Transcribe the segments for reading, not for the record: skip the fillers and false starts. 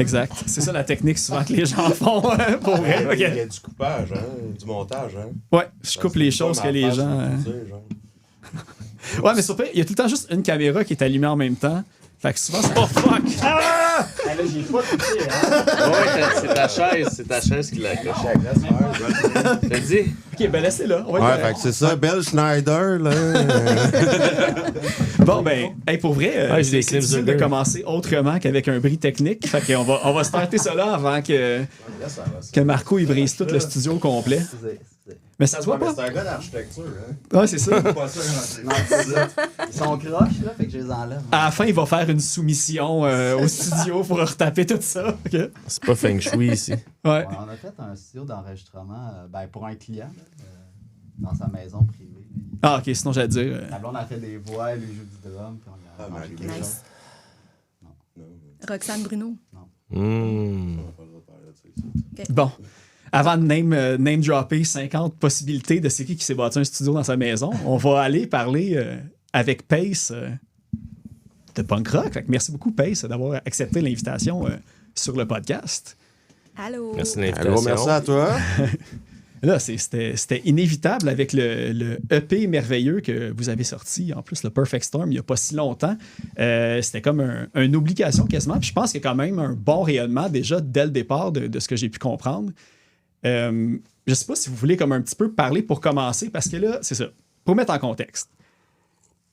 exact. C'est ça la technique souvent que les gens font pour vrai. Il y a du coupage, hein, du montage. Hein. Ouais, je coupe les choses que les gens... Ouais, mais surtout, il y a tout le temps juste une caméra qui est allumée en même temps. Fait que souvent, c'est pas fuck! Ah! Là, j'ai pas touché, hein? Ouais, c'est ta chaise qui l'a accroché. T'as dit? Ok, ben laissez-là. Ouais, fait que c'est ça, Belle Schneider, là. Bon, ben, hey, pour vrai, j'ai c'est des clips difficile de de deux. commencer autrement qu'avec un bris technique. Fait qu'on va, on va starter ça là avant que Marco il brise tout le studio au complet. Mais ça se voit pas? C'est un gars d'architecture, hein. Ouais, c'est ça. Pas sûr, Non, c'est ça. Ils sont croches, là, fait que je les enlève. À la fin, il va faire une soumission au studio pour retaper tout ça. Ok. C'est pas feng shui ici. Ouais. Ouais, on a fait un studio d'enregistrement pour un client, là, dans sa maison privée. Ah, ok, sinon j'allais dire. La blonde a fait des voix, lui joue du drum, puis on a mangé quelque chose. Roxane Bruno. Bon. Avant de name dropper 50 possibilités de c'est qui s'est bâti un studio dans sa maison, on va aller parler avec Pace de punk rock. Fait que merci beaucoup, Pace, d'avoir accepté l'invitation sur le podcast. Allô? Merci de Un l'invitation. gros merci à toi. Là, c'était inévitable avec le EP merveilleux que vous avez sorti, en plus, le Perfect Storm, il n'y a pas si longtemps. C'était comme une obligation quasiment. Puis je pense qu'il y a quand même un bon rayonnement déjà dès le départ de ce que j'ai pu comprendre. Je sais pas si vous voulez comme un petit peu parler pour commencer, parce que là, c'est ça. Pour mettre en contexte,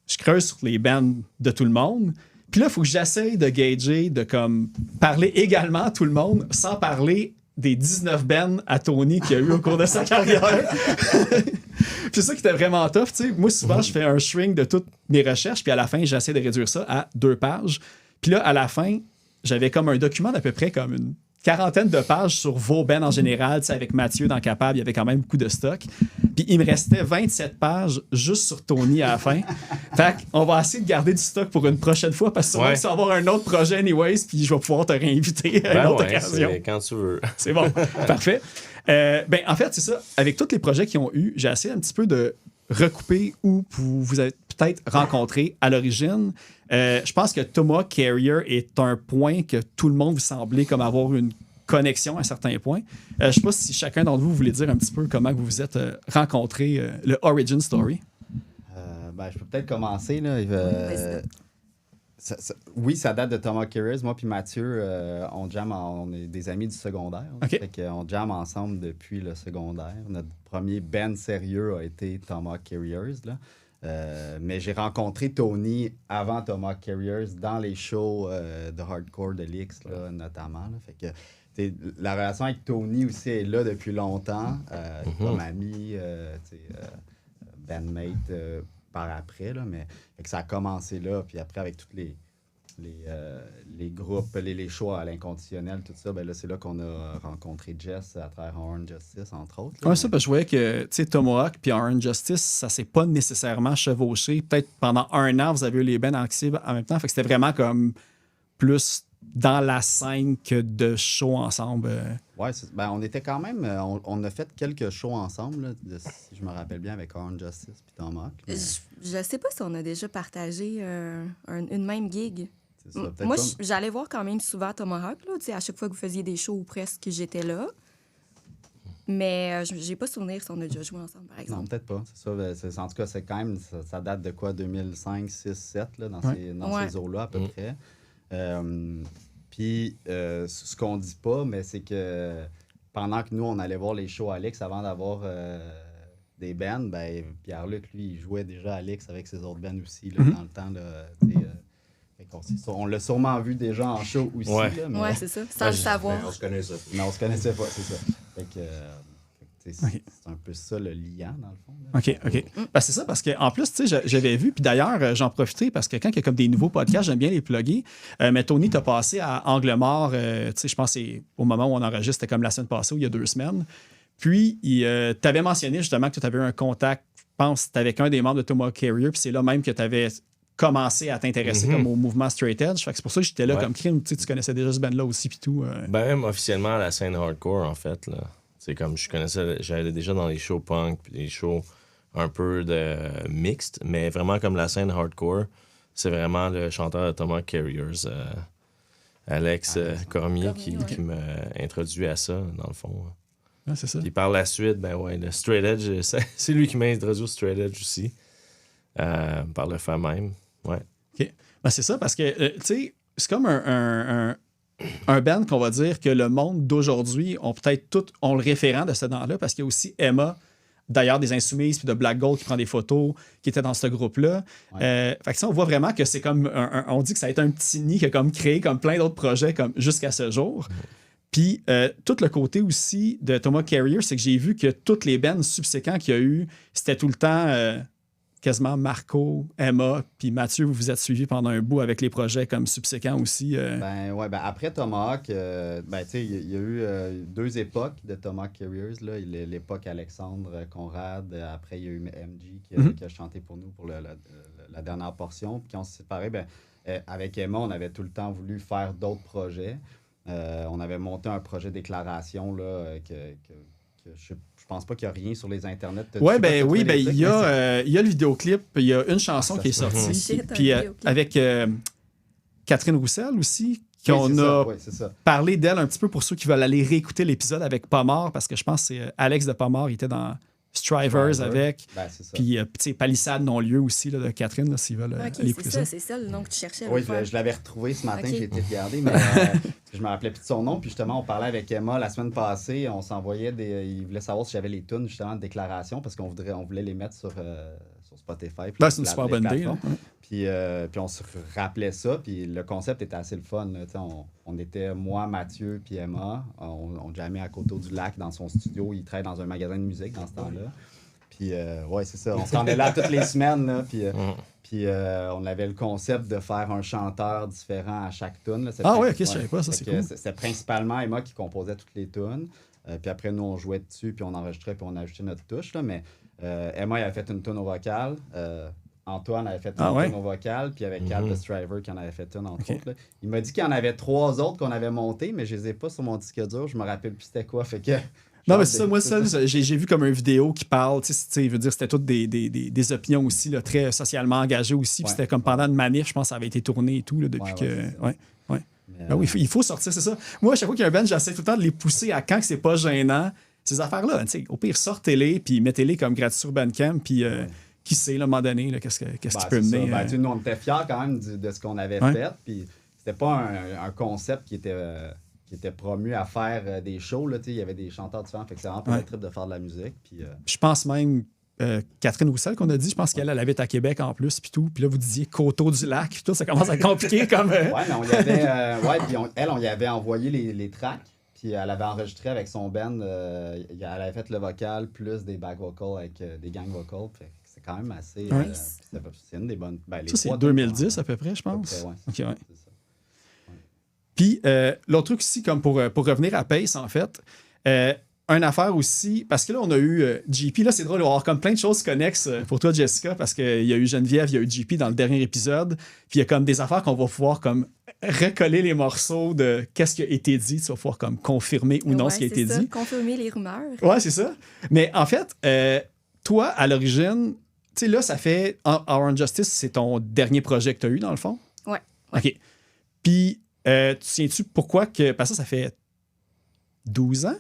je creuse sur les bands de tout le monde. Puis là, il faut que j'essaye de gager, de comme parler également à tout le monde sans parler des 19 bands à Tony qu'il y a eu au cours de sa carrière. Puis c'est ça qui était vraiment tough. Tu sais. Moi, souvent, je fais un shrink de toutes mes recherches, puis à la fin, j'essaie de réduire ça à 2 pages. Puis là, à la fin, j'avais comme un document d'à peu près comme une quarantaine de pages sur vos bands en général. Tu sais, avec Mathieu dans Capable, il y avait quand même beaucoup de stock. Puis il me restait 27 pages juste sur Tony à la fin. Fait qu'on va essayer de garder du stock pour une prochaine fois parce que sûrement que ça va avoir un autre projet anyways, puis je vais pouvoir te réinviter à une autre occasion. C'est quand tu veux. C'est bon. Parfait. En fait, c'est ça. Avec tous les projets qu'ils ont eu, j'ai essayé un petit peu de recouper où vous avez peut-être rencontré à l'origine. Je pense que Tomahawk Carrier est un point que tout le monde vous semblait comme avoir une connexion à certains points. Je ne sais pas si chacun d'entre vous voulait dire un petit peu comment vous vous êtes rencontrés, le origin story. Je peux peut-être commencer. Là. Oui, ça date de Tomahawk Carriers. Moi puis Mathieu, on jam, on est des amis du secondaire. Okay. Fait qu'on jam ensemble depuis le secondaire. Notre premier band sérieux a été Tomahawk Carriers. Là. Mais j'ai rencontré Tony avant Tomahawk Carriers dans les shows de hardcore de l'X, là, notamment. Là. Fait que la relation avec Tony aussi est là depuis longtemps, comme ami, bandmate par après. Là, mais fait que ça a commencé là, puis après avec tous les groupes, les shows à l'inconditionnel, tout ça, ben là, c'est là qu'on a rencontré Jess à travers Orange Justice, entre autres. Là, Ça, parce que je voyais que Tomahawk puis Orange Justice, ça s'est pas nécessairement chevauché. Peut-être pendant 1 an, vous avez eu les bands actifs en même temps. Fait que c'était vraiment comme plus dans la scène que de shows ensemble. Ouais, on était quand même... on a fait quelques shows ensemble, là, si je me rappelle bien, avec Orange Justice puis Tomahawk. Mais... Je sais pas si on a déjà partagé une même gig. Ça, Moi, j'allais voir quand même souvent Tomahawk. Là, à chaque fois que vous faisiez des shows ou presque, j'étais là. Mais j'ai pas souvenir si on a déjà joué ensemble, par exemple. Non, peut-être pas. C'est ça. En tout cas, c'est quand même... Ça date de quoi? 2005, 6, 7, là, dans ces eaux-là, à peu près. Puis, ce qu'on dit pas, mais c'est que pendant que nous, on allait voir les shows à Alex avant d'avoir des bands, ben, Pierre-Luc, lui, il jouait déjà à Alex avec ses autres bands aussi, là, dans le temps. Là, on l'a sûrement vu déjà en show aussi. Ouais, là, mais... ouais, c'est ça, sans le savoir. On se connaissait. Mais on se connaissait pas, c'est ça. Fait que, c'est un peu ça le liant, dans le fond. Là. OK. Ben, c'est ça, parce qu'en plus, tu sais, j'avais vu, puis d'ailleurs, j'en profitais parce que quand il y a comme des nouveaux podcasts, j'aime bien les plugger. Mais Tony, t'as passé à Angle Mort, tu sais, je pense que c'est au moment où on enregistre, c'était comme la semaine passée, ou il y a 2 semaines. Puis, t'avais mentionné justement que tu avais eu un contact, je pense, avec un des membres de Tomahawk Carrier, puis c'est là même que tu avais commencé à t'intéresser comme au mouvement Straight Edge. Fait que c'est pour ça que j'étais là comme crime. Tu connaissais déjà ce band-là aussi, puis tout. Ben, même officiellement à la scène hardcore, en fait, là. C'est comme j'allais déjà dans les shows punk, puis les shows un peu de mixte, mais vraiment comme la scène hardcore, c'est vraiment le chanteur de Tomahawk Carriers Alex Cormier Cormier, ouais. qui m'a introduit à ça, dans le fond. Ouais, c'est ça. Puis par la suite, ben ouais, le straight edge, c'est lui qui m'a introduit au straight edge aussi. Par le fait même. Ouais. OK. Ben, c'est ça, parce que, tu sais, c'est comme un band qu'on va dire que le monde d'aujourd'hui ont peut-être ont le référent de ce band-là, parce qu'il y a aussi Emma, d'ailleurs des Insoumises, puis de Black Gold qui prend des photos, qui était dans ce groupe-là. Ouais. Fait que ça, on voit vraiment que c'est comme, on dit que ça a été un petit nid qui a comme créé comme plein d'autres projets comme jusqu'à ce jour. Puis, tout le côté aussi de Thomas Carrier, c'est que j'ai vu que toutes les bands subséquents qu'il y a eu, c'était tout le temps quasiment Marco, Emma, puis Mathieu, vous vous êtes suivis pendant un bout avec les projets comme subséquents aussi. Après Tomahawk, tu sais, il y a eu 2 époques de Tomahawk Carriers. Là. L'époque Alexandre Conrad, après il y a eu MG qui a chanté pour nous pour la dernière portion. Puis quand on s'est séparés, avec Emma, on avait tout le temps voulu faire d'autres projets. On avait monté un projet déclaration là, que je pense pas qu'il y a rien sur les internets. Oui, il y a le vidéoclip, il y a une chanson qui est sortie. Shit, Puis un vidéoclip. avec Catherine Roussel aussi, Oui, qu'on c'est ça, a oui, c'est ça. parlé d'elle un petit peu pour ceux qui veulent aller réécouter l'épisode avec Pomard, parce que je pense que c'est Alex de Pomard, il était dans Strivers avec. C'est ça. Puis, tu sais, Palissade non-lieu aussi là, de Catherine, là, s'ils veulent aller écouter ça. C'est ça le nom que tu cherchais. Oui, je l'avais retrouvé ce matin, Ok. j'ai été regardé, mais je me rappelais plus de son nom. Puis justement, on parlait avec Emma la semaine passée. On s'envoyait il voulait savoir si j'avais les tunes justement de déclaration parce qu'on voulait les mettre sur Spotify. Puis C'est une super bonne idée. Là. Puis on se rappelait ça. Puis le concept était assez le fun. Là. On était, moi, Mathieu, puis Emma. On jammait à Coteau du Lac dans son studio. Il travaille dans un magasin de musique dans ce temps-là. Puis, ouais, c'est ça. On se rendait là toutes les semaines. Là, puis on avait le concept de faire un chanteur différent à chaque tune. Oui, ok, je savais pas, ça, c'est cool. C'était principalement Emma qui composait toutes les tunes. Puis après, nous, on jouait dessus, puis on enregistrait, puis on ajoutait notre touche. Là, mais Emma, elle avait fait une tune au vocal. Antoine avait fait une tune au vocal, puis avec Cal the Striver qui en avait fait une, entre autres. Là. Il m'a dit qu'il y en avait 3 autres qu'on avait montées, mais je les ai pas sur mon disque dur. Je me rappelle plus c'était quoi. Fait que... Non, mais c'est ça, moi, j'ai vu comme une vidéo qui parle, tu sais, je veux dire, c'était toutes des opinions aussi, là, très socialement engagées aussi, puis c'était comme pendant une manif, je pense que ça avait été tourné et tout, là, depuis que... Ben oui, il faut sortir, c'est ça. Moi, à chaque fois qu'il y a un band, j'essaie tout le temps de les pousser à quand que c'est pas gênant. Ces affaires-là, tu sais, au pire, sortez-les, puis mettez-les comme gratuit sur Bandcamp, puis qui sait, là, à un moment donné, là, qu'est-ce qui peut mener. Nous, on était fiers quand même de ce qu'on avait fait, puis c'était pas un concept qui était promu à faire des shows. Là, il y avait des chanteurs différents. Fait que c'est vraiment pas le trip de faire de la musique. Puis, je pense même Catherine Roussel qu'on a dit, je pense qu'elle habite à Québec en plus. Puis tout. Puis là, vous disiez Coteau du Lac. Puis tout, ça commence à être compliqué comme. Ouais, mais on y avait. Puis on y avait envoyé les tracks. Puis elle avait enregistré avec son band. Elle avait fait le vocal plus des back vocals avec des gang vocals. Fait que c'est quand même assez. C'est une des bonnes. Ça, c'est 2010 à peu près, je pense. Ouais, c'est ça. Puis, l'autre truc aussi, comme pour revenir à Pace, en fait, une affaire aussi, parce que là, on a eu JP, là, c'est drôle, il va y avoir comme plein de choses connexes pour toi, Jessica, parce qu'il y a eu Geneviève, il y a eu JP dans le dernier épisode, puis il y a comme des affaires qu'on va pouvoir comme recoller les morceaux de qu'est-ce qui a été dit, tu vas pouvoir comme confirmer ou non ce qui a été dit. Confirmer les rumeurs. Ouais, c'est ça. Mais en fait, toi, à l'origine, tu sais, là, ça fait Our Injustice, c'est ton dernier projet que tu as eu, dans le fond? Ouais. OK. Puis, tu sais-tu pourquoi que. Parce que ça fait 12 ans?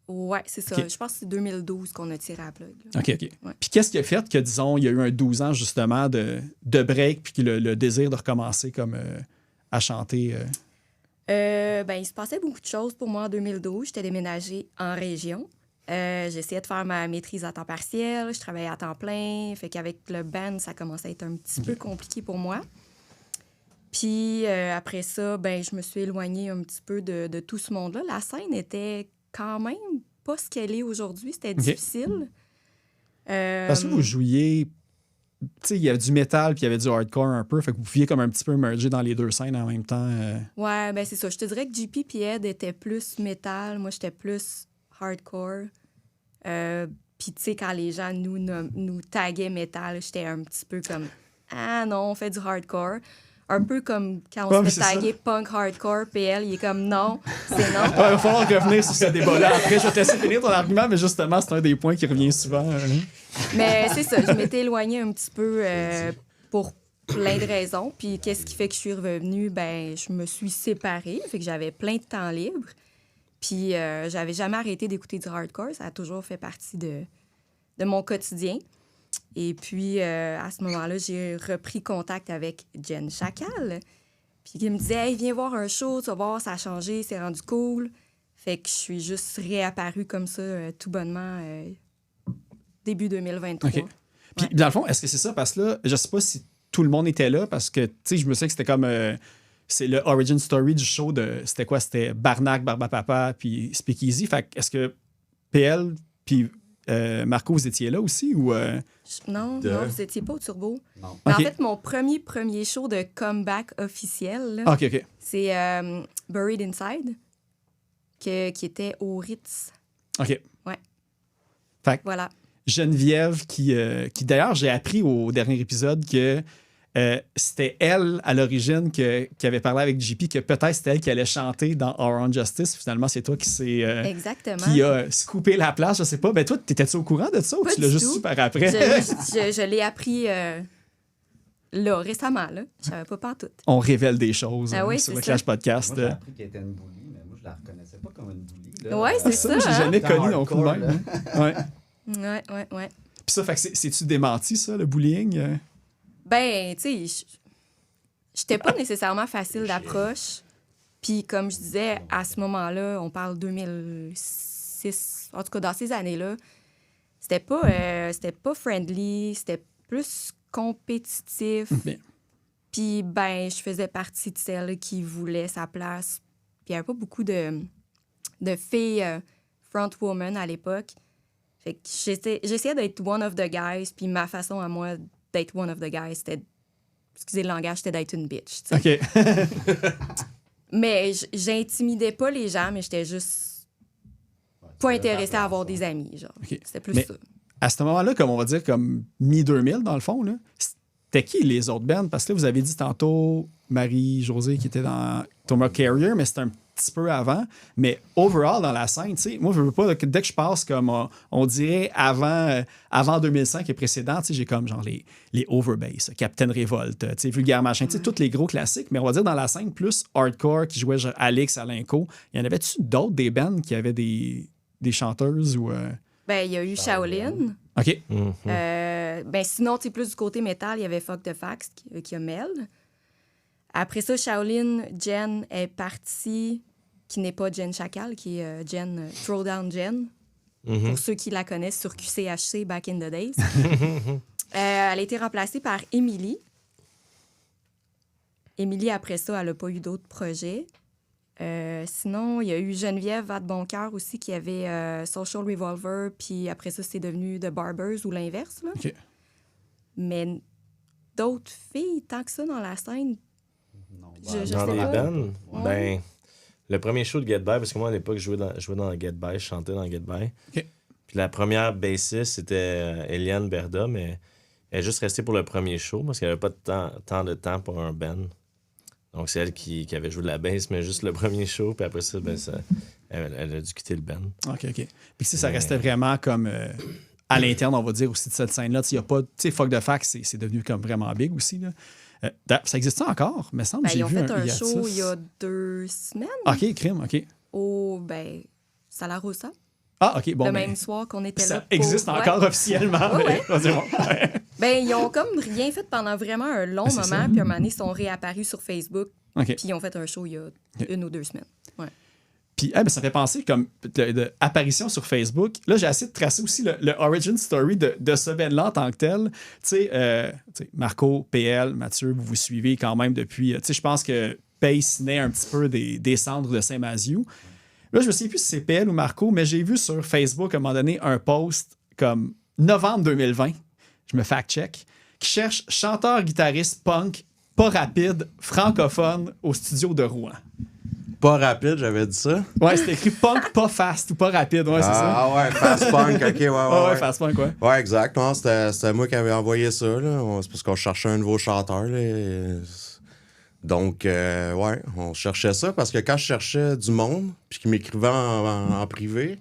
Ouais, c'est ça. Okay. Je pense que c'est 2012 qu'on a tiré à plug. OK. Ouais. Puis qu'est-ce qui a fait que, disons, il y a eu un 12 ans, justement, de break, puis le désir de recommencer comme à chanter? Il se passait beaucoup de choses pour moi en 2012. J'étais déménagée en région. J'essayais de faire ma maîtrise à temps partiel. Je travaillais à temps plein. Fait qu'avec le band, ça commençait à être un petit peu compliqué pour moi. Puis après ça, je me suis éloignée un petit peu de tout ce monde-là. La scène était quand même pas ce qu'elle est aujourd'hui. C'était difficile. Parce que vous jouiez... Tu sais, il y avait du métal puis il y avait du hardcore un peu. Fait que vous pouviez comme un petit peu merger dans les deux scènes en même temps. Ouais, c'est ça. Je te dirais que JP et Ed étaient plus métal. Moi, j'étais plus hardcore. Puis tu sais, quand les gens nous taguaient métal, j'étais un petit peu comme « Ah non, on fait du hardcore ». Un peu comme quand on se fait taguer punk hardcore, PL, il est comme non, c'est non. Il va falloir revenir sur ce débat-là. Après, je vais te laisser finir ton argument, mais justement, c'est un des points qui revient souvent. Mais c'est ça, je m'étais éloignée un petit peu pour plein de raisons. Puis qu'est-ce qui fait que je suis revenue? Ben, je me suis séparée, fait que j'avais plein de temps libre. Puis j'avais jamais arrêté d'écouter du hardcore. Ça a toujours fait partie de mon quotidien. Et puis, à ce moment-là, j'ai repris contact avec Jen Chacal. Puis il me disait, hey, viens voir un show, tu vas voir, ça a changé, c'est rendu cool. Fait que je suis juste réapparue comme ça, tout bonnement, début 2023. OK. Puis, dans le fond, est-ce que c'est ça? Parce que là, je sais pas si tout le monde était là, parce que, tu sais, je me sais que c'était comme... c'est le origin story du show de... C'était quoi? C'était Barnac, Barbapapa, puis Speakeasy. Fait que est-ce que PL puis Marco, vous étiez là aussi, ou... Non, vous étiez pas au Turbo. Non. Mais OK. en fait, mon premier show de comeback officiel, là, OK. c'est Buried Inside, qui était au Ritz. OK. Ouais. Fait que Voilà. Geneviève, qui d'ailleurs, j'ai appris au dernier épisode que c'était elle, à l'origine, qui avait parlé avec JP, que peut-être c'était elle qui allait chanter dans Our Own Justice. Finalement, c'est toi qui Exactement. qui a scoopé la place, je sais pas. Ben toi, t'étais-tu au courant de ça ou Pas tu l'as du juste tout. su par après? Je l'ai appris là, récemment. Là. Je savais pas partout. On révèle des choses Ah oui, sur c'est le ça. Clash Podcast. Moi, j'ai appris qu'elle était une bully, mais moi, je la reconnaissais pas comme une bully. Là. Ouais, c'est ça. J'ai hein? jamais Dans connu non plus de hardcore, même. Ouais. Ouais. Puis ça, fait que c'est-tu démenti, ça, le bullying? Ben, tu sais, j'étais pas nécessairement facile d'approche. Puis, comme je disais, à ce moment-là, on parle 2006, en tout cas, dans ces années-là, c'était pas friendly, c'était plus compétitif. Bien. Puis, ben, je faisais partie de celle qui voulait sa place. Puis, il n'y avait pas beaucoup de filles frontwoman à l'époque. Fait que j'essayais d'être one of the guys, puis ma façon à moi d'être one of the guys, c'était, excusez le langage, c'était d'être une bitch. tu sais. OK. Mais j'intimidais pas les gens, mais j'étais juste pas intéressée à avoir des amis, genre. OK. C'était plus Mais- ça. À ce moment-là, comme on va dire, comme mi-2000, dans le fond, là, c'était qui les autres bands? Parce que là, vous avez dit tantôt Marie-Josée qui était dans Thomas Carrier, mais c'était un petit peu avant. Mais overall, dans la scène, tu sais, moi, je veux pas, dès que je passe comme, on dirait, avant 2005 et précédent, tu sais, j'ai comme genre les Overbass, Captain Revolt, tu sais, Vulgaire Machin, tu sais, tous les gros classiques. Mais on va dire dans la scène plus hardcore qui jouait genre Alex, Alinco, y en avait-tu d'autres des bands qui avaient des chanteuses ou... Ben, il y a eu Shaolin. OK. Mhm. Ben, sinon, tu sais, plus du côté métal, il y avait Fuck the Facts qui a Mel. Après ça, Shaolin, Jen est partie, qui n'est pas Jen Chacal, qui est Jen, Throwdown Jen, pour ceux qui la connaissent sur QCHC back in the days. Elle a été remplacée par Emily. Emily, après ça, elle n'a pas eu d'autres projets. Sinon, il y a eu Geneviève Vadeboncoeur aussi qui avait Social Revolver, puis après ça, c'est devenu The Barbers ou l'inverse. Là. OK. Mais d'autres filles, tant que ça dans la scène, Non, Je Dans sais les pas. bands, Ouais. ben, le premier show de Get By, parce que moi, à l'époque, je jouais dans Get By, je chantais dans Get By. OK. Puis la première bassiste, c'était Eliane Berda, mais elle est juste restée pour le premier show parce qu'elle n'avait pas tant de temps pour un band. Donc, c'est elle qui avait joué de la bass, mais juste le premier show. Puis après ça, ben, elle a dû quitter le band. OK. Puis si ça restait vraiment comme à l'interne, on va dire, aussi de cette scène-là. Il n'y a pas... Tu sais, Fuck the Facts, c'est devenu comme vraiment big aussi. Là. Ça existe encore, me semble? ben, J'ai ils ont vu fait un hiatus. show il y a 2 semaines OK, crime, OK. au Sala Rosa, Ah, OK, bon. le ben, même soir qu'on était là. ça pour- existe Ouais. encore officiellement. Ouais, mais- vas-y, bon. Ouais. Ben, ils ont comme rien fait pendant vraiment un long Ah, c'est ça. moment, puis à un moment donné, ils sont réapparus sur Facebook, OK. puis ils ont fait un show il y a 1 ou 2 semaines. Ouais. Puis, ben, ça fait penser comme de apparition sur Facebook. Là, j'ai essayé de tracer aussi le origin story de ce band-là en tant que tel. Tu sais, Marco, PL, Mathieu, vous suivez quand même depuis. Tu sais, je pense que Pace naît un petit peu des cendres de Saint-Maziou. Là, je me souviens plus si c'est PL ou Marco, mais j'ai vu sur Facebook à un moment donné un post comme novembre 2020, je me fact-check, qui cherche chanteur-guitariste punk, pas rapide, francophone au studio de Rouen. Pas rapide, j'avais dit ça. Ouais, c'était écrit punk, pas fast ou pas rapide. Ouais, c'est ça. Ah ouais, fast punk, ok, ouais. Ouais, fast punk, ouais. Ouais, exact. Non, c'était moi qui avais envoyé ça. Là. C'est parce qu'on cherchait un nouveau chanteur. Là. Donc, ouais, on cherchait ça parce que quand je cherchais du monde, puis qu'ils m'écrivaient en privé,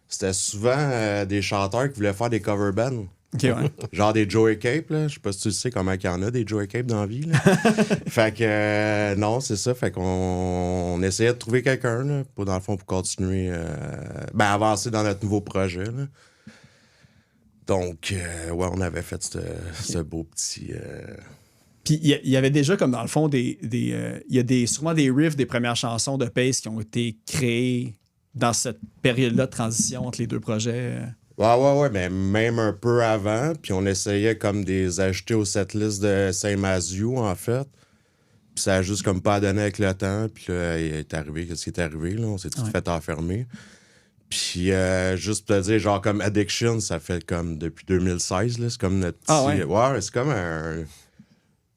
c'était souvent des chanteurs qui voulaient faire des cover bands. OK, ouais. Genre des Joey Cape, là. Je sais pas si tu sais comment il y en a des Joey Cape dans la vie, là. Fait que, non, c'est ça. Fait qu'on essayait de trouver quelqu'un, là, dans le fond, pour continuer, avancer dans notre nouveau projet, là. Donc, ouais, on avait fait ce beau petit... Puis il y avait déjà, comme dans le fond, il y a sûrement des riffs des premières chansons de Pace qui ont été créés dans cette période-là de transition entre les deux projets. Ouais, mais même un peu avant. Puis on essayait comme des ajouter au setlist de Same As You, en fait. Puis ça a juste comme pas donné avec le temps. Puis là, il est arrivé, qu'est-ce qui est arrivé, là? On s'est tout fait enfermer. Puis juste pour te dire, genre comme Addiction, ça fait comme depuis 2016, là. C'est comme notre petit... ouais, c'est comme un...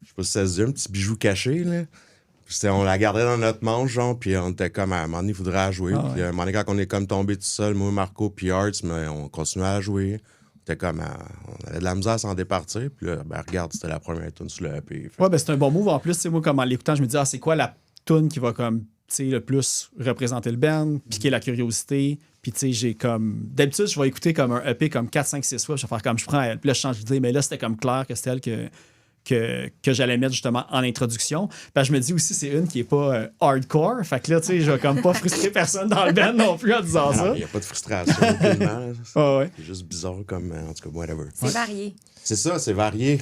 Je sais pas si ça se dit, un petit bijou caché, là. On la gardait dans notre manche, genre, puis on était comme, à un moment donné, il faudrait la jouer. Puis à un moment donné, quand on est comme tombé tout seul, moi, Marco, puis Arts, mais on continuait à jouer. On était comme, on avait de la misère à s'en départir. Puis là, ben regarde, c'était la première tune sur le EP. Ouais, ben c'est un bon move. En plus, moi, comme en l'écoutant, je me dis, c'est quoi la tune qui va comme, le plus représenter le band, piquer la curiosité. Puis, tu sais, j'ai comme... D'habitude, je vais écouter comme un EP comme 4, 5, 6 fois. Je vais faire comme je prends elle. Puis là, je change d'idée. Mais là, c'était comme clair que c'était elle que j'allais mettre justement en introduction. Puis je me dis aussi, c'est une qui est pas hardcore. Fait que là, tu sais, je vais comme pas frustrer personne dans le band non plus en disant ça. Il n'y a pas de frustration, aucunement. C'est juste bizarre comme, en tout cas, whatever. C'est varié. C'est ça, c'est varié.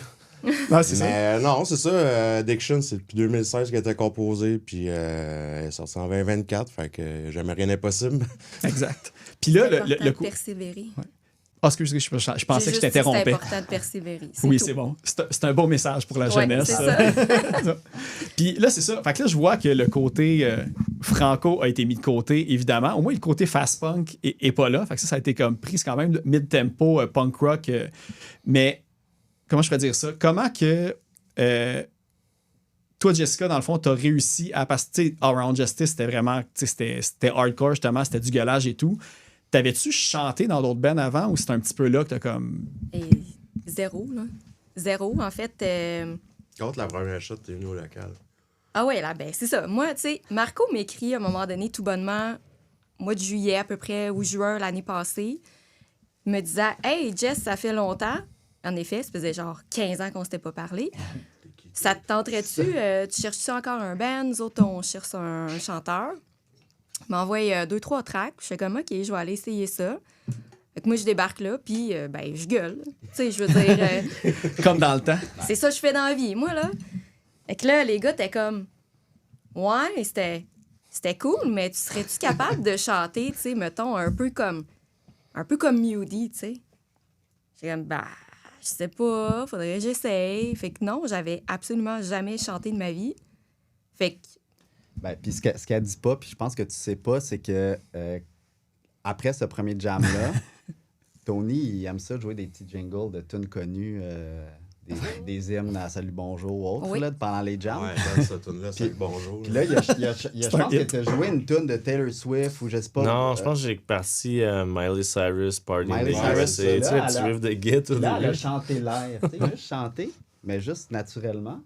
Non, c'est Mais non, c'est ça. Addiction, c'est depuis 2016 qu'elle était composée, puis elle est sortie en 2024, fait que jamais rien n'est possible. Exact. Puis là, le coup... persévérer. Ouais. Ah, excuse, je pensais que je t'interrompais. C'est important de persévérer. Oui, c'est bon. C'est un beau message pour la jeunesse. C'est ça. Puis là, c'est ça. Fait que là, je vois que le côté franco a été mis de côté, évidemment. Au moins, le côté fast punk est pas là. Fait que ça a été comme prise quand même mid-tempo, punk rock. Mais comment je pourrais dire ça? Comment que toi, Jessica, dans le fond, t'as réussi à... Parce que, Around Justice, c'était vraiment... C'était hardcore, justement. C'était du gueulage et tout. T'avais-tu chanté dans d'autres bands avant ou c'est un petit peu là que t'as comme... Zéro, là. Zéro, en fait. Contre la première shot, t'es venu au local. Ah ouais, là, ben c'est ça. Moi, tu sais, Marco m'écrit à un moment donné, tout bonnement, mois de juillet à peu près, ou juin l'année passée, me disant « Hey, Jess, ça fait longtemps. » En effet, ça faisait genre 15 ans qu'on s'était pas parlé. Ça te tenterait-tu? Tu cherches-tu encore un band? Nous autres, on cherche un chanteur. Il m'a envoyé 2-3 tracks. Je fais comme, OK, je vais aller essayer ça. Fait que moi, je débarque là, puis ben, je gueule. Tu sais, je veux dire... Comme dans le temps. C'est ça que je fais dans la vie, moi, là. Fait que là, les gars, t'es comme... Ouais, c'était cool, mais tu serais-tu capable de chanter, tu sais, mettons, un peu comme Moody, tu sais? J'ai comme, bah, je sais pas, faudrait que j'essaye. Fait que non, j'avais absolument jamais chanté de ma vie. Fait que... Ben, puis ce qu'elle dit pas, puis je pense que tu sais pas, c'est que après ce premier jam-là, Tony, il aime ça jouer des petits jingles de tunes connues, des hymnes à Salut Bonjour ou autres, là, pendant les jams. Ouais, cette tune-là, Salut Bonjour. Puis là, je pense que tu as joué une tune de Taylor Swift ou je sais pas. Non, je pense que j'ai parti Miley Cyrus, Party in the Miley Cyrus, USA. Tu sais, le petit riff de Git au Là, elle a début. chanté l'air. Tu sais, juste chanté, mais juste naturellement.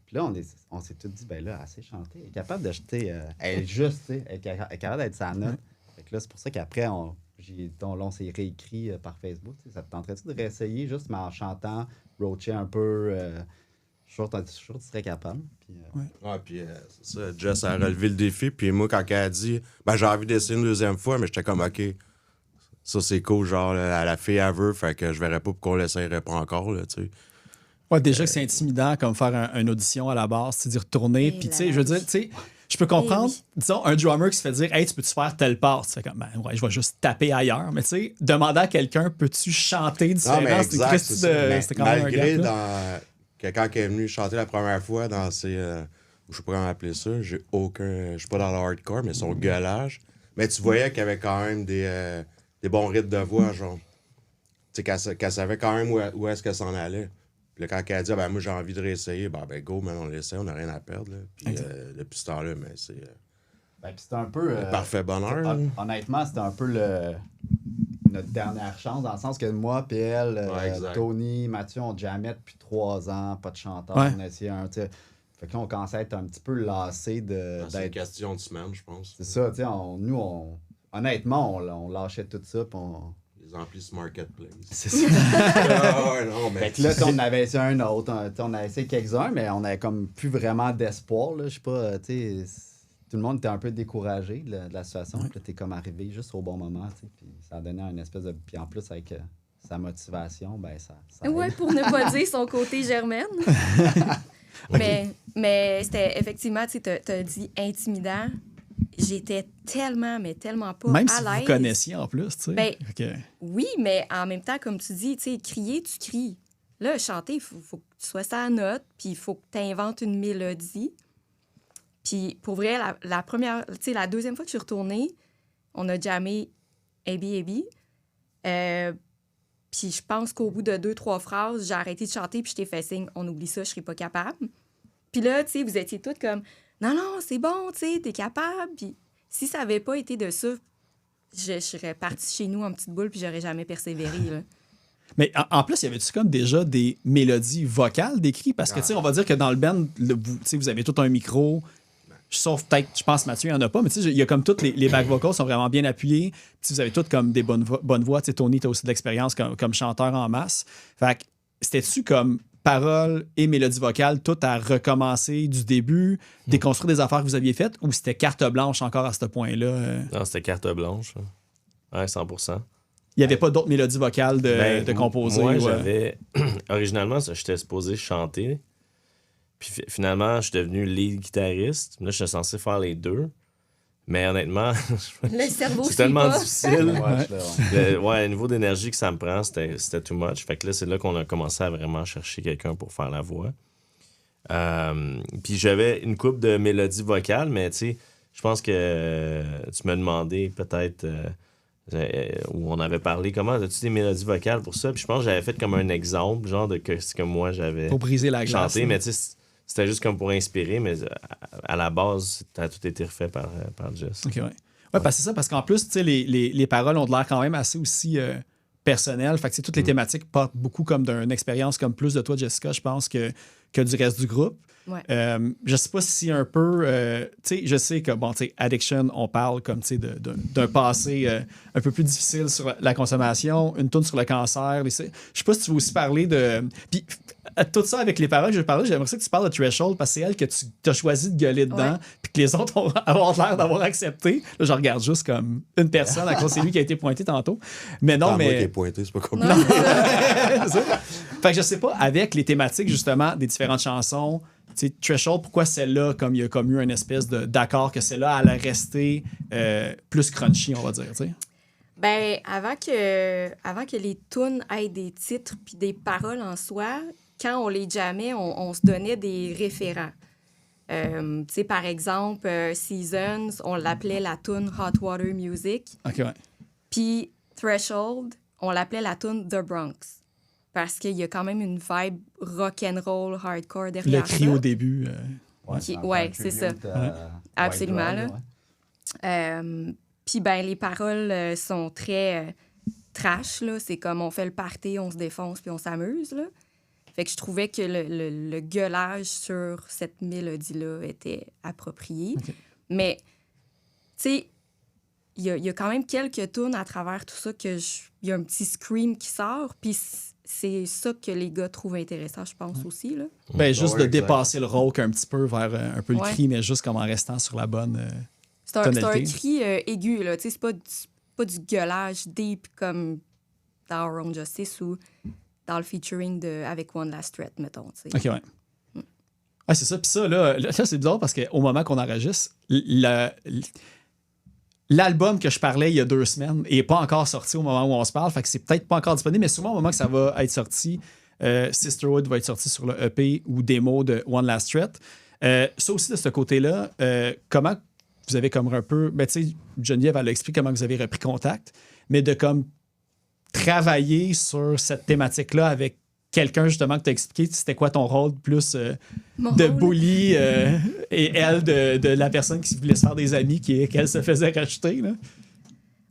Puis là, on s'est tous dit, ben là, elle sait chanter. Elle est capable de jeter. Elle est juste, tu sais. Elle est capable d'être sa note. Fait que là, c'est pour ça qu'après, on s'est réécrit par Facebook. Ça te tenterait-tu de réessayer juste mais en chantant, roacher un peu? Je suis sûr que tu serais capable. Puis, Ouais, puis c'est ça. Jess a relevé le défi. Puis moi, quand elle a dit, ben j'ai envie d'essayer une deuxième fois, mais j'étais comme, OK, ça c'est cool. Genre, elle a fait aveu, fait que je verrais pas pourquoi on l'essayerait pas encore, là, tu sais. Ouais, déjà que c'est intimidant comme faire une audition à la base, c'est d'y retourner. Puis, tu sais, je veux dire, tu sais, je peux comprendre, disons, un drummer qui se fait dire, hey, tu peux-tu faire telle part? Tu fais comme, ben ouais, je vais juste taper ailleurs. Mais, tu sais, demander à quelqu'un, peux-tu chanter différemment? C'était quand même un gap, que quand elle est venue chanter la première fois dans ses. Je sais pas comment appeler ça. Je suis pas dans le hardcore, mais son gueulage. Mais tu voyais qu'il y avait quand même des bons rythmes de voix, genre. Tu sais, qu'elle savait quand même où est-ce qu'elle s'en allait. Puis là, quand elle a dit, ben, moi, j'ai envie de réessayer, ben go, maintenant, on l'essaie, on n'a rien à perdre. Là. Puis depuis ce temps-là, mais c'est. ben, puis c'était un peu. Parfait bonheur. Honnêtement, c'était un peu notre dernière chance, dans le sens que moi, puis elle, Tony, Mathieu, on jammait depuis 3 ans, pas de chanteur. Ouais. On essayait un. Fait que là, on commençait à être un petit peu lassé d'être. C'est une question de semaine, je pense. C'est ça, tu sais, honnêtement, on lâchait tout ça, puis on. Les exemple, ce marketplace. C'est ça. Non, mais Fait que là, on avait essayé un autre, on a essayé quelques-uns, mais on avait comme plus vraiment d'espoir, là. Je sais pas, tu sais, tout le monde était un peu découragé de la situation. Puis là, t'es comme arrivé juste au bon moment, tu sais, puis ça a donné une espèce de... Puis en plus, avec sa motivation, ben ça Ouais, aide. pour ne pas dire son côté germaine. Mais c'était effectivement, tu sais, t'as dit intimidant. J'étais tellement, mais tellement pas Même à si vous l'aise. vous connaissiez en plus, tu sais. Ben, Fait que- Oui, mais en même temps, comme tu dis, tu sais, crier, tu cries. Là, chanter, il faut que tu sois sa note, puis il faut que tu inventes une mélodie. Puis pour vrai, la première, tu sais, la deuxième fois que je suis retournée, on a jammé A.B.A.B. Puis je pense qu'au bout de 2-3 phrases, j'ai arrêté de chanter, puis je t'ai fait signe, on oublie ça, je serai pas capable. Puis là, tu sais, vous étiez toutes comme, non, c'est bon, tu sais, t'es capable. Puis si ça avait pas été de ça, je serais partie chez nous en petite boule, puis j'aurais jamais persévéré, là. Mais en plus, il y avait-tu comme déjà des mélodies vocales décrites? Parce que, tu sais, on va dire que dans le band, vous avez tout un micro, sauf peut-être, je pense, Mathieu, il n'y en a pas, mais tu sais, il y a comme toutes les back vocals sont vraiment bien appuyés. Puis vous avez toutes comme des bonnes voix. Tu sais, Tony, tu as aussi de l'expérience comme chanteur en masse. Fait que c'était-tu comme paroles et mélodies vocales, tout à recommencer du début, déconstruire des affaires que vous aviez faites, ou c'était carte blanche encore à ce point-là? Non, c'était carte blanche. Ouais, 100%. Il n'y avait pas d'autres mélodies vocales de composer? Moi, ou, j'avais... Originalement, j'étais supposé chanter. Puis finalement, je suis devenu lead guitariste. Là, je suis censé faire les deux. Mais honnêtement, Le cerveau c'est suit tellement pas. difficile. Ouais, Le niveau d'énergie que ça me prend, c'était too much. Fait que là, c'est là qu'on a commencé à vraiment chercher quelqu'un pour faire la voix. Puis j'avais une couple de mélodies vocales, mais tu sais, je pense que tu m'as demandé peut-être... où on avait parlé, comment as-tu des mélodies vocales pour ça? Puis je pense que j'avais fait comme un exemple, genre de ce que moi j'avais pour briser la glace? chanté, mais tu sais, c'était juste comme pour inspirer, mais à la base, ça a tout été refait par Jess. OK, ouais. Ouais, parce que c'est ça, parce qu'en plus, tu sais, les paroles ont de l'air quand même assez aussi personnelles. Fait que toutes les thématiques partent beaucoup comme d'une expérience comme plus de toi, Jessica, je pense, que du reste du groupe. Ouais. Je sais pas si un peu... tu sais, je sais que, bon, tu sais, Addiction, on parle comme, tu sais, d'un passé un peu plus difficile sur la consommation, une tourne sur le cancer. Je sais pas si tu veux aussi parler de... Puis, tout ça avec les paroles que je parlais, j'aimerais ça que tu parles de Threshold, parce que c'est elle que tu as choisi de gueuler dedans, Ouais. puis que les autres ont avoir l'air d'avoir accepté. Là, je regarde juste comme une personne, à cause c'est lui qui a été pointé tantôt. Mais non, Moi qui ai mais... pointé, c'est pas comme Non, C'est ça. Fait que je sais pas, avec les thématiques, justement, des différentes chansons, tu sais, Threshold, pourquoi celle-là, comme il y a comme eu une espèce d'accord que celle-là allait rester plus crunchy, on va dire, tu sais? Ben, avant que les tunes aient des titres puis des paroles en soi, quand on les jammait, on se donnait des référents. Tu sais, par exemple, Seasons, on l'appelait la tune Hot Water Music. OK, ouais. Puis Threshold, on l'appelait la tune The Bronx. Parce qu'il y a quand même une vibe rock'n'roll hardcore Le derrière cri ça. au début. C'est ça. Absolument, là. Puis ben les paroles sont très trash, là. C'est comme on fait le party, on se défonce puis on s'amuse, là. Fait que je trouvais que le gueulage sur cette mélodie-là était approprié. OK. Mais, tu sais, il y a quand même quelques tunes à travers tout ça il y a un petit scream qui sort, puis c'est ça que les gars trouvent intéressant, je pense, aussi, là. Ben, juste Ouais, de exact. dépasser le rock un petit peu vers un peu le Ouais. cri, mais juste comme en restant sur la bonne... C'est un tonalité. cri aigu, là. Tu sais, c'est pas du gueulage deep comme dans Our Own Justice ou dans le featuring avec One Last Threat, mettons, tu sais. OK, ouais. Ah, c'est ça. Puis ça, là c'est bizarre parce qu'au moment qu'on enregistre, l'album que je parlais il y a 2 semaines n'est pas encore sorti au moment où on se parle. Fait que c'est peut-être pas encore disponible, mais souvent au moment que ça va être sorti, Sisterhood va être sorti sur le EP ou démo de One Last Threat. Ça aussi, de ce côté-là, comment vous avez comme un peu... Ben, tu sais, Geneviève, elle a expliqué comment vous avez repris contact, mais de comme travailler sur cette thématique-là avec quelqu'un, justement, que tu as expliqué, c'était quoi ton rôle plus Mon de rôle? bully et elle de la personne qui voulait se faire des amis qu'elle se faisait racheter, là?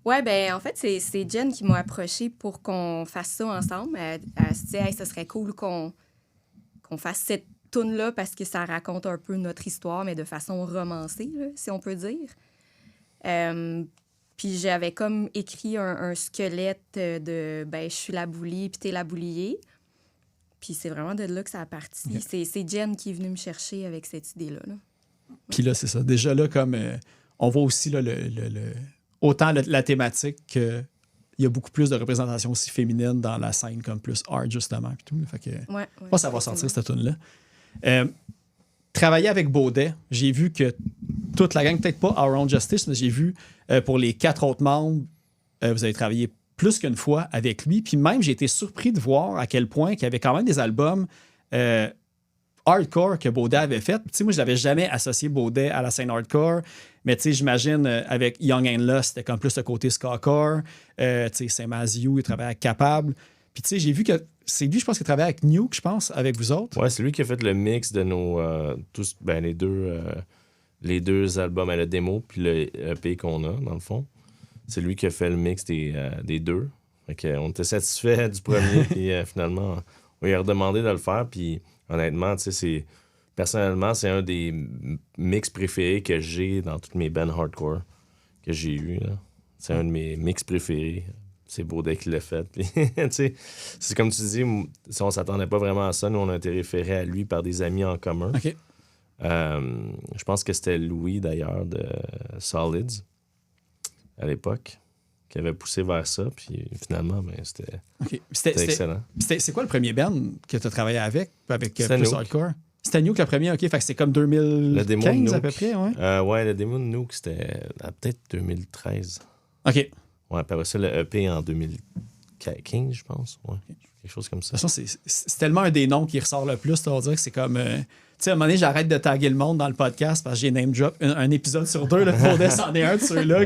Ouais, ben en fait, c'est Jen qui m'a approché pour qu'on fasse ça ensemble. Elle se dit, hey, ça serait cool qu'on fasse cette toune-là parce que ça raconte un peu notre histoire, mais de façon romancée, là, si on peut dire. Puis j'avais comme écrit un squelette de « je suis la boulie, puis t'es la boulier ». Puis c'est vraiment de là que ça a parti. Okay. C'est Jen qui est venue me chercher avec cette idée-là. Là. Puis là, c'est ça. Déjà là, comme on voit aussi là, autant la thématique qu'il y a beaucoup plus de représentation aussi féminine dans la scène, comme plus art, justement. Puis tout. Fait que, je pense que ça va sortir, cette tune-là. Travailler avec Baudet, j'ai vu que toute la gang, peut-être pas Our Own Justice, mais j'ai vu pour les 4 autres membres, vous avez travaillé plus qu'une fois avec lui. Puis même, j'ai été surpris de voir à quel point il y avait quand même des albums hardcore que Baudet avait fait. Tu sais, moi, je n'avais jamais associé Baudet à la scène hardcore, mais tu sais, j'imagine avec Young and Lost, c'était comme plus le côté skacore. Tu sais, Saint-Maziou, il travaillait avec Capable. Puis tu sais, j'ai vu que c'est lui, je pense, qui travaillait avec Nuke, je pense, avec vous autres. Ouais, c'est lui qui a fait le mix de nos tous, les deux albums à la démo, puis le EP qu'on a, dans le fond. C'est lui qui a fait le mix des deux. Fait on était satisfait du premier, puis finalement, on lui a redemandé de le faire. Puis honnêtement, tu sais, personnellement, c'est un des mix préférés que j'ai dans toutes mes bands hardcore que j'ai eu. C'est un de mes mix préférés. C'est Baudet qui l'a fait. Puis, c'est comme tu dis, on s'attendait pas vraiment à ça. Nous, on a été référés à lui par des amis en commun. OK. Je pense que c'était Louis, d'ailleurs, de Solids, à l'époque, qui avait poussé vers ça. Puis finalement, c'était excellent. C'est quoi le premier band que tu as travaillé avec plus Nuke. hardcore? C'était Nuke le premier, OK. Fait que c'est comme 2015 à peu près, ouais? Ouais, le démo de Nuke, c'était peut-être 2013. OK. Ouais, puis après ça, le EP en 2015, je pense. Ouais, quelque chose comme ça. De toute façon, c'est tellement un des noms qui ressort le plus, on dirait que c'est comme... tu sais, à un moment donné, j'arrête de taguer le monde dans le podcast parce que j'ai name drop un épisode sur 2. Le Baudet, c'en est un de ceux-là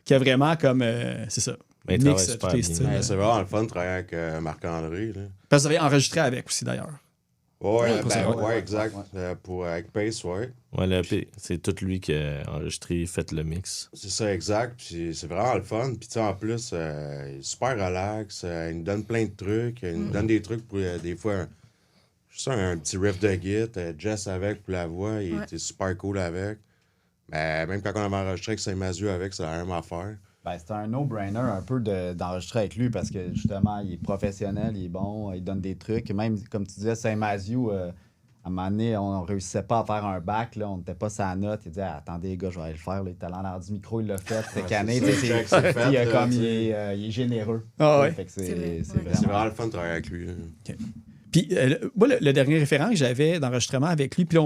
qui a vraiment comme... c'est ça. Mais il mix travaille tous les super styles. Ouais, c'est vraiment le fun de travailler avec Marc-André. Là. Parce que vous avez enregistré avec aussi, d'ailleurs. Ouais, Oui. exact. Avec Pace, ouais. Ouais, le EP, c'est tout lui qui a enregistré, fait le mix. C'est ça, exact. Puis c'est vraiment le fun. Puis tu sais, en plus, il est super relax. Il nous donne plein de trucs. Il nous donne des trucs pour des fois... Juste un petit riff de guitare. Jess avec pour la voix. Il était super cool avec. Mais même quand on avait enregistré avec Saint-Mazieu avec, c'est la même affaire. Ben, c'était un no-brainer un peu d'enregistrer avec lui parce que justement, il est professionnel, il est bon, il donne des trucs. Même, comme tu disais, Saint-Mazieu, à un moment donné, on ne réussissait pas à faire un back, là, on n'était pas sa note. Il disait attendez, les gars, je vais aller le faire. Là. Il était allé en arrière du micro, il l'a fait. C'était cané. Il est généreux. Ah ouais. Fait que C'est vrai. C'est vraiment le fun de travailler avec lui. Là. OK. Puis, moi, le dernier référent que j'avais d'enregistrement avec lui, puis là,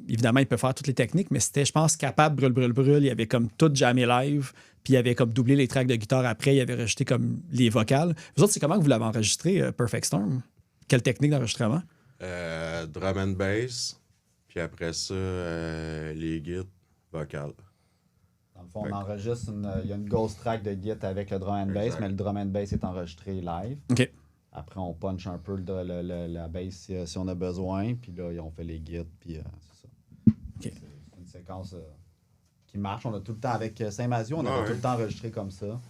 évidemment, il peut faire toutes les techniques, mais c'était, je pense, Capable, Brûle. Il avait comme tout jamais live, puis il avait comme doublé les tracks de guitare après, il avait rajouté comme les vocales. Vous autres, c'est comment que vous l'avez enregistré, Perfect Storm? Quelle technique d'enregistrement? Drum and bass, puis après ça, les guides vocales. Dans le fond, on enregistre il y a une ghost track de git avec le drum and bass, Exact. mais le drum and bass est enregistré live. OK. Après, on punch un peu la bass si on a besoin, puis là, on fait les guides, puis c'est ça. OK. C'est une séquence qui marche. On a tout le temps, avec Saint-Mazieu, on avait tout le temps enregistré comme ça.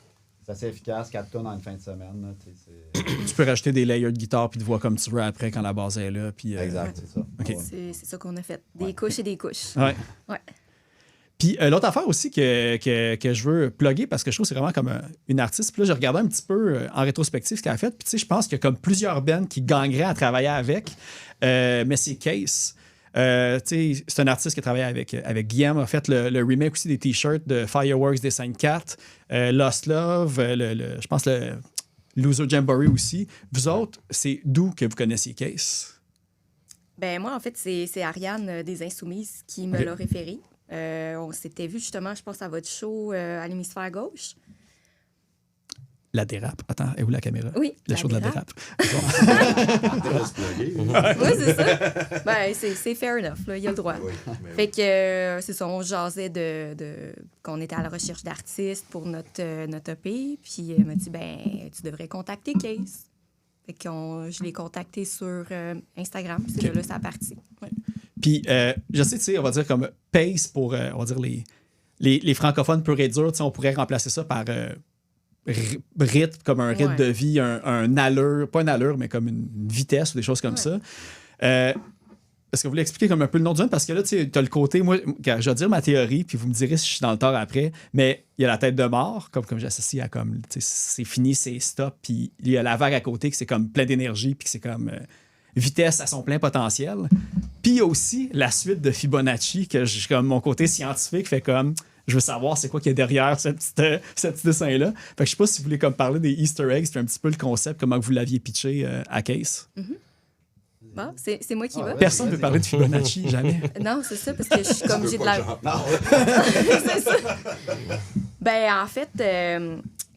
C'est assez efficace, 4 tonnes en une fin de semaine. Là, Tu peux rajouter des layers de guitare puis de voix comme tu veux après quand la base est là. Puis, exact, c'est ça. OK. Ouais. C'est ça qu'on a fait. Des couches et des couches. Ouais. Ouais. Puis l'autre affaire aussi que je veux plugger, parce que je trouve que c'est vraiment comme une artiste. Puis là, j'ai regardé un petit peu en rétrospective ce qu'elle a fait. Puis tu sais, je pense qu'il y a comme plusieurs bands qui gagneraient à travailler avec. Mais c'est Case. Tu sais, c'est un artiste qui a travaillé avec Guillaume, a fait le remake aussi des t-shirts de Fireworks des 5-4, Lost Love, je pense le Loser Jamboree aussi. Vous autres, c'est d'où que vous connaissiez Case? Ben moi, en fait, c'est Ariane des Insoumises qui me l'a référé. On s'était vu justement, je pense, à votre show à l'hémisphère gauche. La dérape. Attends, est où la caméra? Oui, Le la show de la dérape. dérape. Oui, c'est ça. Ben, c'est fair enough, là, il y a le droit. Oui, Fait que c'est ça, on jasait qu'on était à la recherche d'artistes pour notre EP. Puis elle m'a dit, ben, tu devrais contacter Case. Fait que je l'ai contacté sur Instagram. C'est de là ça a parti. Ouais. Puis, je sais, tu sais, on va dire comme pace pour, on va dire, les francophones purs et durs, tu sais, on pourrait remplacer ça par rythme, comme un rythme de vie, un allure, pas une allure, mais comme une vitesse ou des choses comme ça. Est-ce que vous voulez expliquer comme un peu le nom du band? Parce que là, tu as le côté, moi, je vais dire ma théorie, puis vous me direz si je suis dans le tort après, mais il y a la tête de mort, comme j'associe à comme, tu sais, c'est fini, c'est stop, puis il y a la vague à côté, que c'est comme plein d'énergie, puis que c'est comme vitesse à son plein potentiel. Puis il y a aussi la suite de Fibonacci, que comme mon côté scientifique fait comme, je veux savoir c'est quoi qu'il y a derrière ce petit dessin-là. Fait que je sais pas si vous voulez comme parler des Easter eggs, c'est un petit peu le concept, comment vous l'aviez pitché à Case. Bon, c'est moi qui va. Personne ne peut parler de Fibonacci, jamais. Non, c'est ça, parce que je suis comme j'ai de la. C'est ça. Ben, en fait,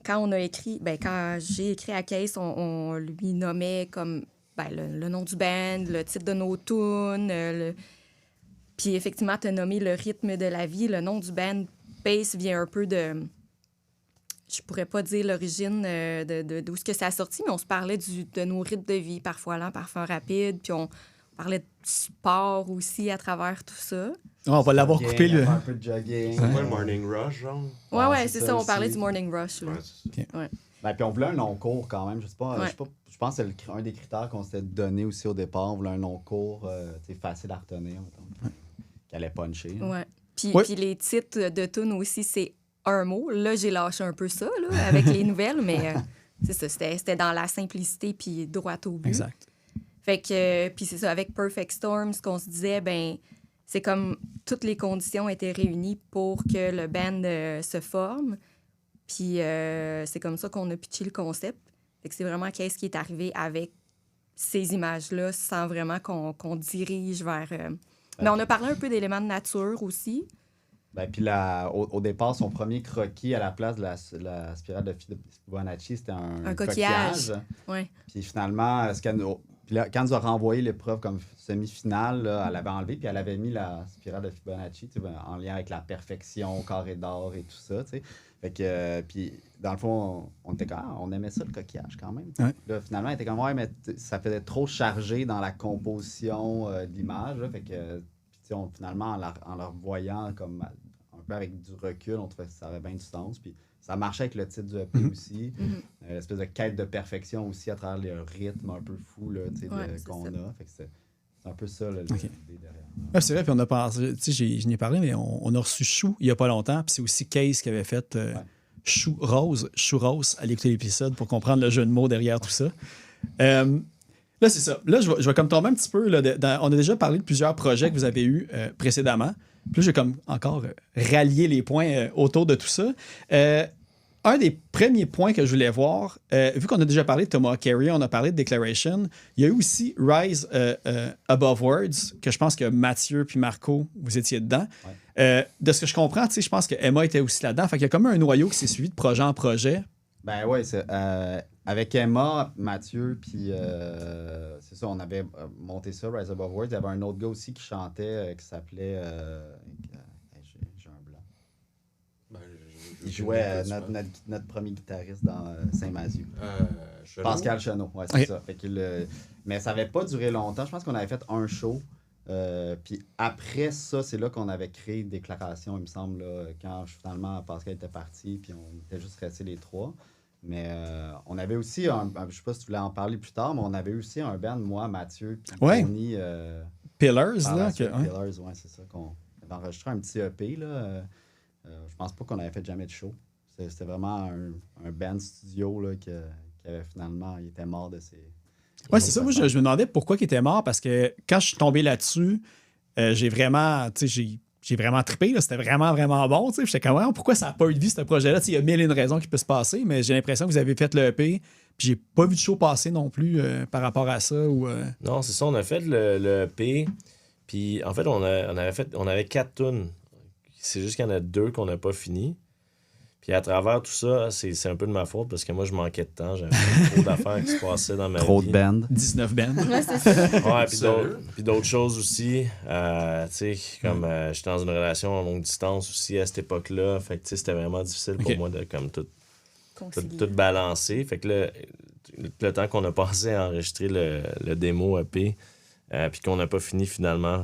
quand j'ai écrit à Case, on lui nommait comme le nom du band, le titre de nos tunes. Puis effectivement, tu as nommé le rythme de la vie. Le nom du band, Pace, vient un peu de. Je pourrais pas dire l'origine d'où ce que ça a sorti, mais on se parlait de nos rythmes de vie, parfois lents, parfois rapides. Puis on parlait de sport aussi à travers tout ça. On va l'avoir coupé. Un peu de jogging. C'est quoi le morning rush, genre? Ouais, c'est ça. On aussi. parlait du morning rush. Là. Ouais, c'est ça. Ouais. Ben, puis on voulait un long cours quand même. Je sais pas, Ouais. je pense que c'est un des critères qu'on s'était donné aussi au départ. On voulait un long cours facile à retenir, qui allait puncher. Là. Ouais. Puis, Ouais. puis les titres de tunes aussi, c'est un mot. Là, j'ai lâché un peu ça là, avec les nouvelles, mais c'est ça. C'était dans la simplicité puis droit au but. Exact. Fait que, puis c'est ça, avec Perfect Storm, ce qu'on se disait, ben c'est comme toutes les conditions étaient réunies pour que le band se forme. Puis c'est comme ça qu'on a pitché le concept. Fait que c'est vraiment qu'est-ce qui est arrivé avec ces images-là sans vraiment qu'on dirige vers... Mais on a parlé un peu d'éléments de nature aussi. Ben, puis au départ, son premier croquis à la place de la spirale de Fibonacci, c'était un coquillage. Ouais. Puis finalement, puis là, quand elle nous a renvoyé l'épreuve comme semi-finale, là, elle avait enlevé, puis elle avait mis la spirale de Fibonacci en lien avec la perfection, carré d'or et tout ça. T'sais. Fait que, puis dans le fond, on aimait ça, le coquillage quand même. Ouais. Là, finalement, elle était comme, ouais, mais ça faisait trop chargé dans la composition de l'image. Là, fait que, finalement, en la revoyant comme un peu avec du recul, on trouvait que ça avait bien du sens. Puis ça marchait avec le titre du EP aussi. L'espèce de quête de perfection aussi à travers le rythme un peu fou là, qu'on a. Fait que c'est un peu ça l'idée derrière. Ouais, c'est vrai, puis on a pensé, tu sais, je n'ai parlé, mais on a reçu Chou il n'y a pas longtemps, puis c'est aussi Case qui avait fait Chou Rose, à l'écouter l'épisode pour comprendre le jeu de mots derrière tout ça. Là, c'est ça. Là, je vais comme tomber un petit peu. Là, on a déjà parlé de plusieurs projets que vous avez eus précédemment. Puis là, je vais comme encore rallier les points autour de tout ça. Un des premiers points que je voulais voir, vu qu'on a déjà parlé de Tomahawk Carrier, on a parlé de Declaration, il y a eu aussi Rise Above Words, que je pense que Mathieu puis Marco, vous étiez dedans. Ouais. De ce que je comprends, je pense que Emma était aussi là-dedans. Fait qu'il y a comme un noyau qui s'est suivi de projet en projet. Ben oui, avec Emma, Mathieu, puis c'est ça, on avait monté ça, Rise Above Words. Il y avait un autre gars aussi qui chantait, qui s'appelait... j'ai un blanc. Ben, Il jouait notre premier guitariste dans Saint-Mathieu. Chenot. Pascal Chenot, ouais, c'est Ok. ça. Fait que mais ça n'avait pas duré longtemps. Je pense qu'on avait fait un show. Puis après ça, c'est là qu'on avait créé Déclaration, il me semble, là, quand finalement Pascal était parti, puis on était juste restés les trois. Mais on avait aussi, je sais pas si tu voulais en parler plus tard, mais on avait aussi un band, moi, Mathieu, puis Ouais. Tony. Pillars, par là. la suite, ouais. Pillars, ouais, c'est ça. Qu'on avait enregistré un petit EP, là. Je pense pas qu'on avait fait jamais de show. C'était vraiment un band studio, là, qui avait finalement, il était mort de ses... Ouais, c'est ça. Moi, je me demandais pourquoi il était mort, parce que quand je suis tombé là-dessus, j'ai vraiment trippé. Là. C'était vraiment, vraiment bon. T'sais. J'étais comme, pourquoi ça n'a pas eu de vie, ce projet-là? Il y a mille et une raisons qui peuvent se passer, mais j'ai l'impression que vous avez fait le EP, puis j'ai pas vu de show passer non plus par rapport à ça. Non, c'est ça. On a fait le EP, puis en fait, on avait 4 tunes. C'est juste qu'il y en a 2 qu'on n'a pas fini. Puis à travers tout ça, c'est un peu de ma faute parce que moi, je manquais de temps. J'avais trop d'affaires qui se passaient dans ma vie. Trop de bands. 19 bands. Ouais, c'est ça. Ouais, puis d'autres choses aussi. Tu sais, comme j'étais dans une relation à longue distance aussi à cette époque-là. Fait que tu sais, c'était vraiment difficile pour moi de comme tout balancer. Fait que là, le temps qu'on a passé à enregistrer le démo EP, puis qu'on n'a pas fini finalement,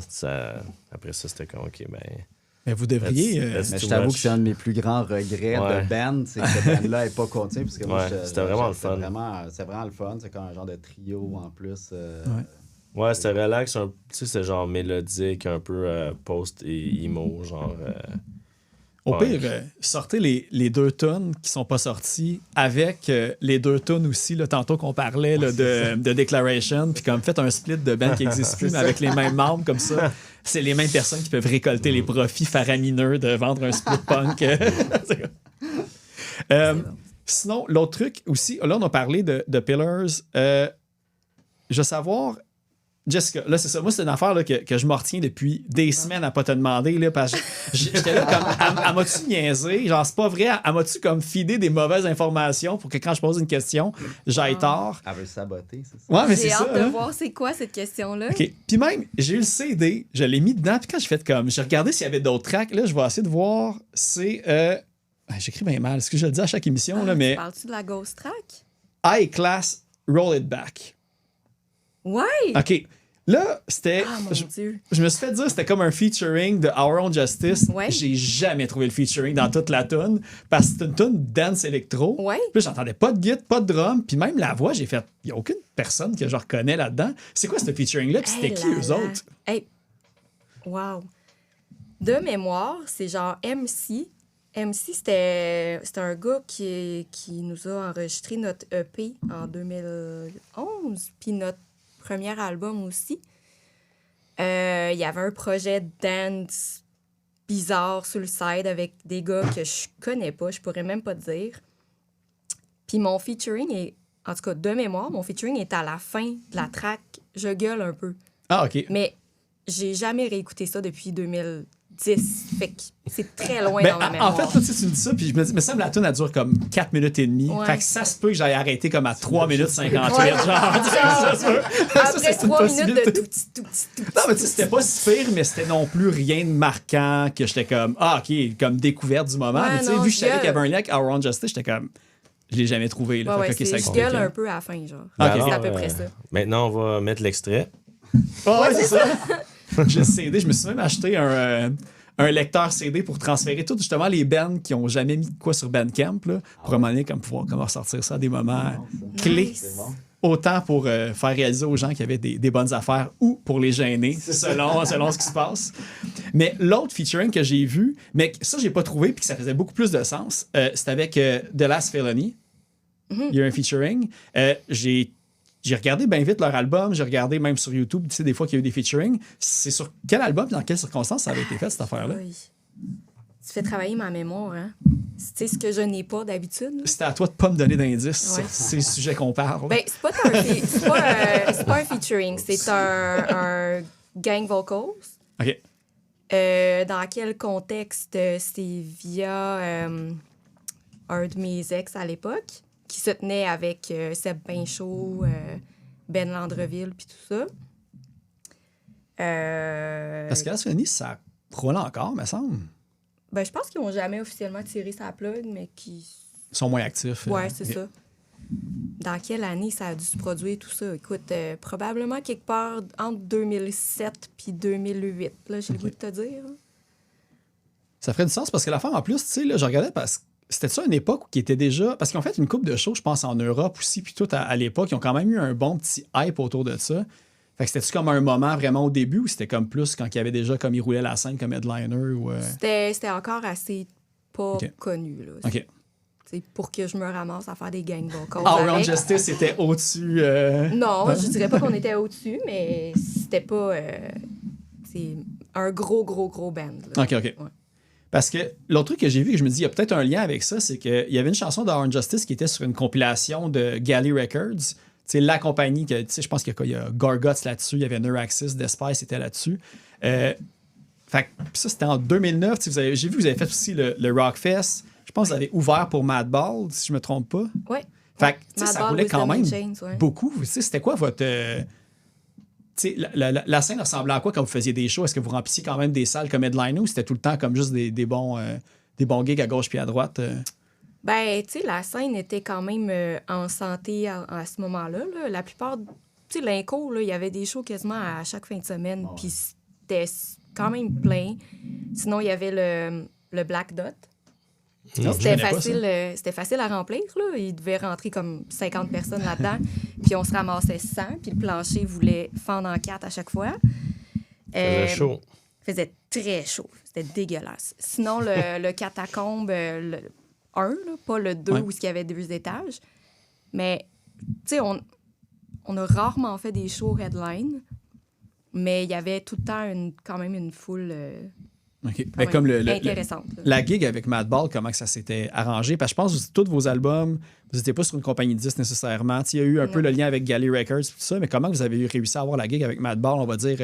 après ça, c'était comme, OK, ben... Mais vous devriez. Mais je t'avoue que c'est un de mes plus grands regrets de band, c'est que ce band-là n'est pas continué. Parce que moi, c'était vraiment le fun. C'est vraiment le fun. C'est comme un genre de trio en plus. Ouais, c'était relax. Tu sais, c'est genre mélodique, un peu post et emo, genre... Au Ouais. pire, sortez les 2 tonnes qui sont pas sorties avec les 2 tonnes aussi, là, tantôt qu'on parlait là, de Declaration, puis comme faites un split de band qui n'existe plus, mais avec les mêmes membres comme ça. C'est les mêmes personnes qui peuvent récolter les profits faramineux de vendre un split punk. Sinon, l'autre truc aussi, là, on a parlé de Pillars. Je veux savoir, Jessica, là, c'est ça. Moi, c'est une affaire là, que je m'en retiens depuis des semaines à pas te demander. Là, parce que j'étais là comme, elle m'a-tu niaisé? Genre, c'est pas vrai. Elle m'a-tu comme feedé des mauvaises informations pour que quand je pose une question, j'aille tort? Elle veut saboter, c'est ça? Ouais, mais c'est J'ai ça. hâte de hein. voir c'est quoi cette question-là. OK. Puis même, j'ai eu le CD, je l'ai mis dedans, puis quand j'ai fait comme, j'ai regardé s'il y avait d'autres tracks, là, je vais essayer de voir, c'est... j'écris bien mal, est-ce que je le dis à chaque émission, là, mais Parles-tu de la Ghost Track? High Class, Roll It Back. Ouais! OK. Là, c'était... Ah, mon Dieu. Je me suis fait dire c'était comme un featuring de Our Own Justice. Ouais. J'ai jamais trouvé le featuring dans toute la tune parce que c'est une tune dance électro. Ouais. Puis j'entendais pas de guitare, pas de drum, puis même la voix, j'ai fait il y a aucune personne que je reconnais là-dedans. C'est quoi ce featuring là puis c'était Hey qui là eux là. autres? Hey. Wow. De mémoire, c'est genre MC. MC, c'était un gars qui nous a enregistré notre EP en 2011, puis notre premier album aussi. Il y avait un projet dance bizarre sur le side avec des gars que je connais pas, je pourrais même pas te dire. Puis mon featuring est, en tout cas de mémoire, mon featuring est à la fin de la track. Je gueule un peu. Ah, OK. Mais j'ai jamais réécouté ça depuis 2010. Fait que c'est très loin Ben, dans ma en mémoire. fait, là, tu me dis ça, puis je me dis, mais ça, la tune, elle dure comme 4 minutes et demie. Ouais. Fait que ça se peut que j'aille arrêter comme à 3 minutes 58. Ouais. Genre, ça se peut. Ça, Après c'est une 3 minutes possibilité. de tout petit, tout petit, tout petit. Non, mais tu sais, c'était pas si pire, mais c'était non plus rien de marquant que j'étais comme, ah, OK, comme découverte du moment. Ouais, mais tu sais, non, vu que je savais je qu'il y avait un lien avec Our Own Justice, j'étais comme, je l'ai jamais trouvé. Là. Ouais, Fait que, OK, ça je explique. gueule un peu à la fin, genre. Ok. C'est à peu près ça. Maintenant, on va mettre l'extrait. Ah ouais, c'est ça. J'ai le CD, je me suis même acheté un lecteur CD pour transférer tout justement les bands qui ont jamais mis de quoi sur Bandcamp, là, pour un moment donné, comme pouvoir comment ressortir ça à des moments clés. Nice. Autant pour faire réaliser aux gens qu'il y avait des bonnes affaires ou pour les gêner, selon ce qui se passe. Mais l'autre featuring que j'ai vu, mais ça, j'ai pas trouvé puis que ça faisait beaucoup plus de sens, c'était avec The Last Felony. Il y a un featuring. J'ai regardé bien vite leur album, j'ai regardé même sur YouTube, tu sais, des fois qu'il y a eu des featuring. C'est sur quel album et dans quelles circonstances ça avait été fait, cette affaire-là? Oui. Tu fais travailler ma mémoire, hein? Tu sais ce que je n'ai pas d'habitude. là. C'était à toi de pas me donner d'indices Ouais. sur ces sujets qu'on parle. Ben, c'est pas un featuring, c'est un gang vocals. OK. Dans quel contexte? C'est via un de mes ex à l'époque qui se tenait avec Seb Pinchot, Ben Landreville, puis tout ça. Parce que la Sony, ça roule encore, me semble. Ben, je pense qu'ils n'ont jamais officiellement tiré sa plug, mais qui... Ils sont moins actifs. Ouais, c'est OK. ça. Dans quelle année ça a dû se produire, tout ça? Écoute, probablement quelque part entre 2007 puis 2008. Là, j'ai le goût de te dire. Ça ferait du sens parce que la femme, en plus, tu sais, là, je regardais parce que c'était ça une époque qui était déjà. Parce qu'ils ont fait une coupe de shows, je pense, en Europe aussi, puis tout à l'époque. Ils ont quand même eu un bon petit hype autour de ça. Fait que c'était-tu comme un moment vraiment au début ou c'était comme plus quand il y avait déjà comme ils roulaient la scène comme headliner ou. C'était encore assez pas OK. connu. Là. OK. C'est pour que je me ramasse à faire des gang vocals. Our Own avec. Justice était au-dessus. Non, je dirais pas qu'on était au-dessus, mais c'était pas. C'est un gros band. Là. OK, OK. Ouais. Parce que l'autre truc que j'ai vu, que je me dis, il y a peut-être un lien avec ça, c'est qu'il y avait une chanson d'Our Own Justice qui était sur une compilation de Galley Records. C'est la compagnie que, tu sais, je pense qu'il y a Gorguts là-dessus, il y avait Neuraxis, Despice était là-dessus. Fait que ça, c'était en 2009. J'ai vu que vous avez fait aussi le Rockfest. Je pense que vous avez ouvert pour Madball, si je me trompe pas. Ouais. Fait que, tu sais, ça Madball roulait with quand the même Chains, ouais. beaucoup. Tu sais, c'était quoi votre... tu sais, la scène ressemblait à quoi quand vous faisiez des shows? Est-ce que vous remplissiez quand même des salles comme headliner ou c'était tout le temps comme juste des bons gigs à gauche puis à droite? Ben, tu sais, la scène était quand même en santé à ce moment-là. Là. La plupart, tu sais, l'Inco, il y avait des shows quasiment à chaque fin de semaine, puis c'était quand même plein. Sinon, il y avait le Black Dot. Non, je C'était connais pas ça. c'était facile à remplir. Là. Il devait rentrer comme 50 personnes là-dedans. Puis on se ramassait 100. Puis le plancher voulait fendre en 4 à chaque fois. Faisait chaud. Faisait très chaud. C'était dégueulasse. Sinon, le catacombe, le 1, là, pas le 2 Ouais. où il y avait 2 étages. Mais, tu sais, on a rarement fait des shows headline. Mais il y avait tout le temps quand même une foule OK. quand Mais même comme intéressante. là. la gig avec Madball, comment que ça s'était arrangé? Parce que je pense que tous vos albums, vous n'étiez pas sur une compagnie de disques nécessairement. Il y a eu un peu Non. le lien avec Galley Records, tout ça, mais comment vous avez réussi à avoir la gig avec Madball, on va dire,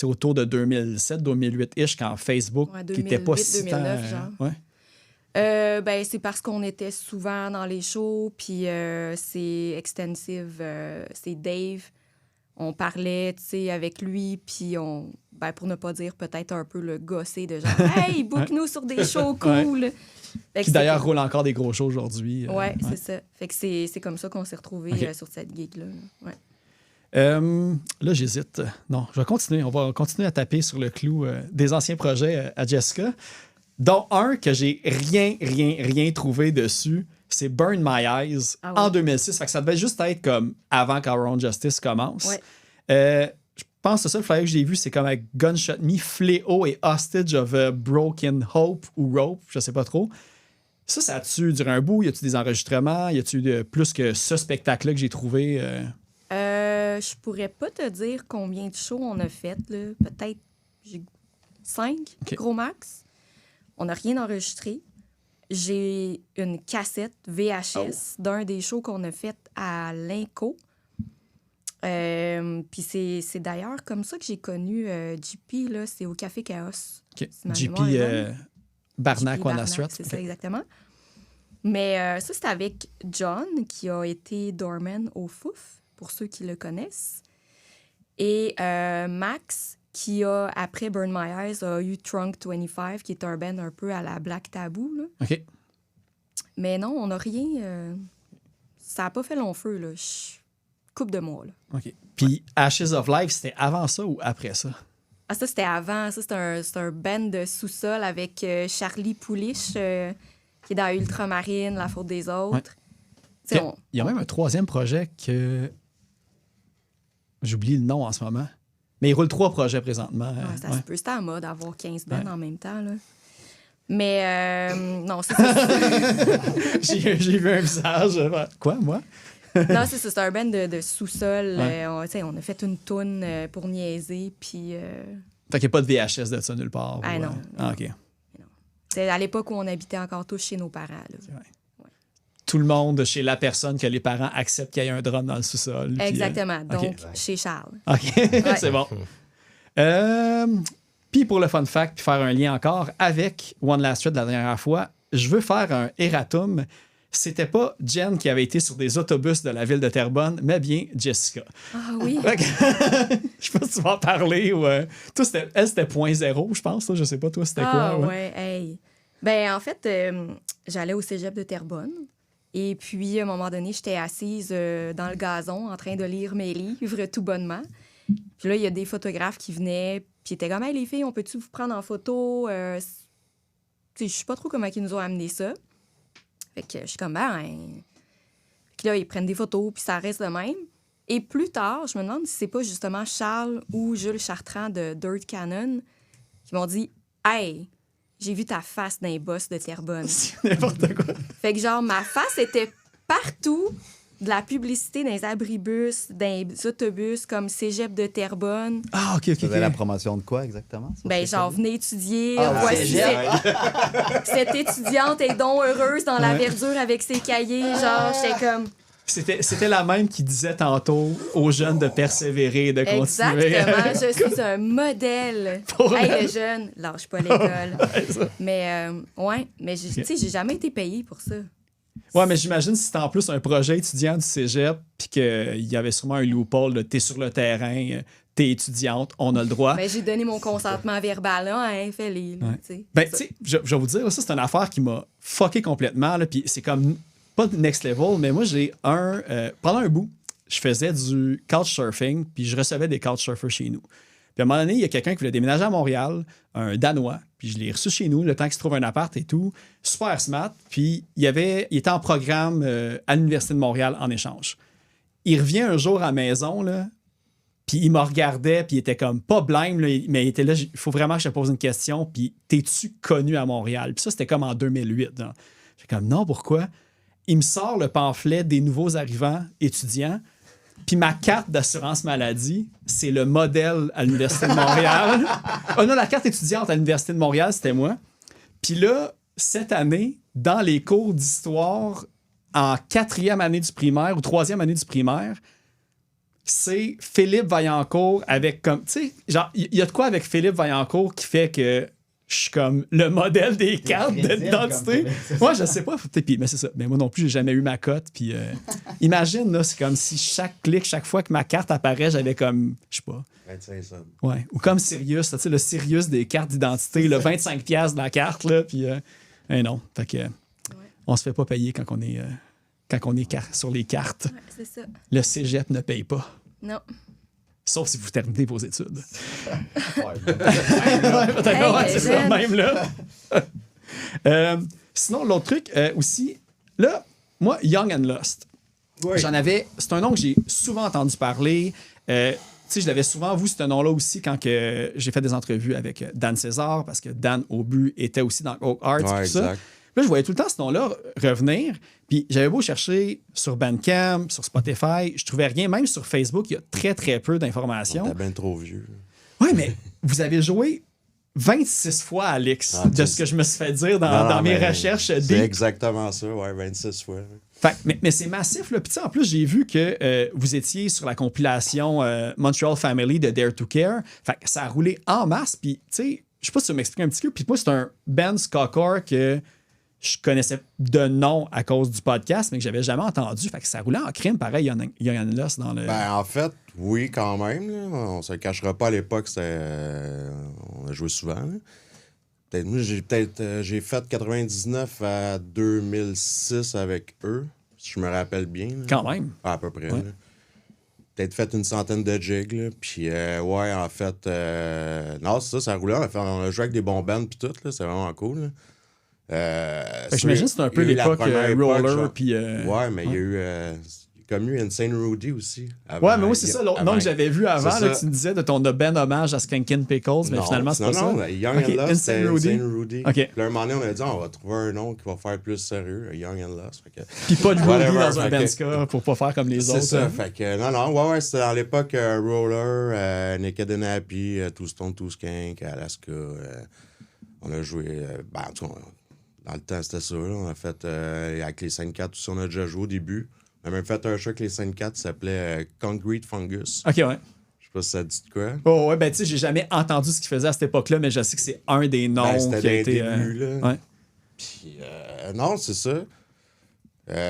autour de 2007-2008-ish, quand Facebook, Ouais, qui n'était pas si 2008, tant... 2009, genre. Ouais. Ben, c'est parce qu'on était souvent dans les shows, puis c'est extensive, c'est Dave. On parlait, tu sais, avec lui, puis ben, pour ne pas dire peut-être un peu le gossé de genre « Hey, book-nous sur des shows cool! Fait que Qui d'ailleurs roule encore des gros shows aujourd'hui. Ouais, c'est ça. Fait que c'est comme ça qu'on s'est retrouvés Ok. sur cette gig-là. Ouais. Là, j'hésite. Non, je vais continuer. On va continuer à taper sur le clou des anciens projets à Jessica, dont un que j'ai rien trouvé dessus. C'est Burn My Eyes Ah en ouais. 2006. Fait que ça devait juste être comme avant qu'Our Own Justice commence. Ouais. Je pense que ça, le flyer que j'ai vu, c'est comme avec Gunshot Me, Fléau et Hostage of a Broken Hope ou Rope, je sais pas trop. Ça a-tu duré un bout? Y a-tu des enregistrements? Y a-tu plus que ce spectacle-là que j'ai trouvé? Je pourrais pas te dire combien de shows on a fait. Là. Peut-être 5, Ok. gros max. On n'a rien enregistré. J'ai une cassette VHS d'un des shows qu'on a fait à l'Inco. Puis c'est d'ailleurs comme ça que j'ai connu JP. Là, c'est au Café Chaos. OK. Si ma JP mémoire est bonne. Barnack, JP One Barnack, Strat. c'est OK. ça, exactement. Mais ça, c'était avec John, qui a été doorman au Fouf, pour ceux qui le connaissent. Et Max, qui a, après Burn My Eyes, a eu Trunk 25, qui est un band un peu à la Black Taboo. Là. OK. Mais non, on n'a rien... ça n'a pas fait long feu, là. Coupe de mois, là. OK. Puis Ashes of Life, c'était avant ça ou après ça? Ah, ça, c'était avant. Ça, c'est un band de sous-sol avec Charlie Pouliche, qui est dans Ultramarine, La Faute des Autres. Ouais. Tu sais, Il y a même un troisième projet que... J'oublie le nom en ce moment. Mais il roule 3 projets présentement. ouais, ça Ouais. se peut. C'était en mode d'avoir 15 bands Ouais. en même temps, là. Mais non, c'est ça. J'ai vu un visage. Quoi, moi? Non, c'est ça. C'est un band de sous-sol. Ouais. On a fait une toune pour niaiser, puis... Fait qu'il n'y a pas de VHS de ça nulle part. Ah, ou, non. Ah, OK. C'est à l'époque où on habitait encore tous chez nos parents, là. Tout le monde chez la personne que les parents acceptent qu'il y ait un drum dans le sous-sol. puis, Exactement. OK. Donc, chez Charles. OK, c'est bon. Puis pour le fun fact, puis faire un lien encore avec One Last Thread la dernière fois, je veux faire un erratum. C'était pas Jen qui avait été sur des autobus de la ville de Terrebonne, mais bien Jessica. Ah oui. Fait que- je sais pas si tu vas en parler ou... toi, elle, c'était 0.0, je pense. Là. Je sais pas, toi, c'était Ah quoi? ouais, hey. Ben, en fait, j'allais au cégep de Terrebonne. Et puis, à un moment donné, j'étais assise dans le gazon en train de lire mes livres tout bonnement. Puis là, il y a des photographes qui venaient, puis ils étaient comme « Hey, les filles, on peut-tu vous prendre en photo? Je sais pas trop comment ils nous ont amené ça. Fait que je suis comme « Ben... » Puis là, ils prennent des photos, puis ça reste de même. Et plus tard, je me demande si c'est pas justement Charles ou Jules Chartrand de Dirt Cannon qui m'ont dit « Hey, j'ai vu ta face dans les bosses de Terrebonne. » C'est n'importe quoi. Fait que genre, ma face était partout, de la publicité dans les abribus, dans les autobus, comme Cégep de Terrebonne. Ah, OK, Tu OK. faisais la promotion de quoi exactement? sur Ben, ces genre, choses-là? venez étudier. Ah, Voici Cégep. cette étudiante est donc heureuse dans la Ouais. verdure avec ses cahiers. Genre, j'étais comme... C'était la même qui disait tantôt aux jeunes de persévérer, de continuer. Exactement, je suis un modèle. Pour Hey, elle. le jeune, lâche pas l'école. Ouais, ça. Mais, ouais, mais tu sais, j'ai jamais été payée pour ça. Ouais, mais j'imagine si c'était en plus un projet étudiant du cégep, puis qu'il y avait sûrement un loophole, de t'es sur le terrain, t'es étudiante, on a le droit. Ben, j'ai donné mon consentement verbal, là, hein, fais-les, là, Ouais. tu sais. Ben, tu sais, je vais vous dire, là, ça, c'est une affaire qui m'a fucké complètement, là, puis c'est comme, pas de next level, mais moi, j'ai pendant un bout, je faisais du couchsurfing, puis je recevais des couchsurfers chez nous. Puis à un moment donné, il y a quelqu'un qui voulait déménager à Montréal, un Danois, puis je l'ai reçu chez nous, le temps qu'il se trouve un appart et tout. Super smart. Puis il était en programme à l'Université de Montréal en échange. Il revient un jour à la maison, là, puis il me regardait, puis il était comme pas blême, là, mais il était là, il faut vraiment que je te pose une question, puis t'es-tu connu à Montréal? Puis ça, c'était comme en 2008. Là. J'étais comme, non, pourquoi? Il me sort le pamphlet des nouveaux arrivants étudiants, puis ma carte d'assurance maladie, c'est le modèle à l'Université de Montréal. Non, la carte étudiante à l'Université de Montréal, c'était moi. Puis là, cette année, dans les cours d'histoire, en 4e année du primaire ou 3e année du primaire, c'est Philippe Vaillancourt avec comme... Tu sais, genre, il y a de quoi avec Philippe Vaillancourt qui fait que je suis comme le modèle des cartes d'identité. Moi, je sais pas. Mais c'est ça. Mais moi non plus, j'ai jamais eu ma cote. Puis imagine, là, c'est comme si chaque clic, chaque fois que ma carte apparaît, j'avais comme, je sais pas. 25 cents. Ouais. Ou comme Sirius, tu sais, le Sirius des cartes d'identité, le 25$ de la carte, là. Puis, non. Fait que, on se fait pas payer quand on est sur les cartes. Ouais, c'est ça. Le cégep ne paye pas. Non. Sauf si vous terminez vos études. Peut-être c'est ça, même là. Sinon, l'autre truc aussi, là, moi, Young and Lost. Oui. C'est un nom que j'ai souvent entendu parler. Tu sais, je l'avais souvent vu, ce nom-là aussi, quand que j'ai fait des entrevues avec Dan César, parce que Dan Aubu était aussi dans Oak Arts. Ouais, tout ça. exact. Là, je voyais tout le temps ce nom-là revenir. Puis j'avais beau chercher sur Bandcamp, sur Spotify, je trouvais rien. Même sur Facebook, il y a très, très peu d'informations. T'es bien trop vieux. Oui, mais vous avez joué 26 fois, Alex, de ce que je me suis fait dire dans mes recherches. C'est exactement ça, ouais, 26 fois. Fait, mais c'est massif, là. Puis tu sais, en plus, j'ai vu que vous étiez sur la compilation Montreal Family de Dare to Care. Fait que ça a roulé en masse. Puis tu sais, je sais pas si tu veux m'expliquer un petit peu. Puis moi, c'est un band ska-core que je connaissais de nom à cause du podcast, mais que j'avais jamais entendu. Fait que ça roulait en crime, pareil, Young and Lost dans le... Ben, en fait, oui, quand même. Là. On se cachera pas à l'époque, on a joué souvent. Là. J'ai fait 99 à 2006 avec eux, si je me rappelle bien. Là. Quand même. À peu près. Ouais. Là. Peut-être fait une centaine de gigs. Là. Puis, ouais, en fait, non, c'est ça roulait. On a joué avec des bons bands puis tout. Là. C'est vraiment cool. Là. J'imagine que c'est un peu l'époque Roller. Puis, ouais, mais il y a eu comme eu Insane Rudy aussi. Ouais, mais moi, c'est ça. L'autre nom que j'avais vu avant, là, ça. tu me disais de ton ben hommage à Skankin' Pickles, mais finalement, c'est pas ça. Non, Young and Lost, c'est Insane Rudy. OK. Puis là, un moment donné, on a dit, on va trouver un nom qui va faire plus sérieux, Young and Lost. Puis pas de Rudy Whatever, dans un band ska pour pas faire comme les autres. C'est ça. Fait que, ouais, c'était dans l'époque Roller, Naked and Happy, Two Stone, Two Skank, Alaska. On a joué, en tout cas, dans le temps, c'était ça. Là. On a fait avec les 5-4, tout ça, on a déjà joué au début. On a même fait un show avec les 5-4 qui s'appelait Concrete Fungus. OK, ouais. Je sais pas si ça dit de quoi. Oh, ouais, ben tu sais, j'ai jamais entendu ce qu'il faisait à cette époque-là, mais je sais que c'est un des noms C'était qui a été... début, là. Ouais. Puis, non, c'est ça.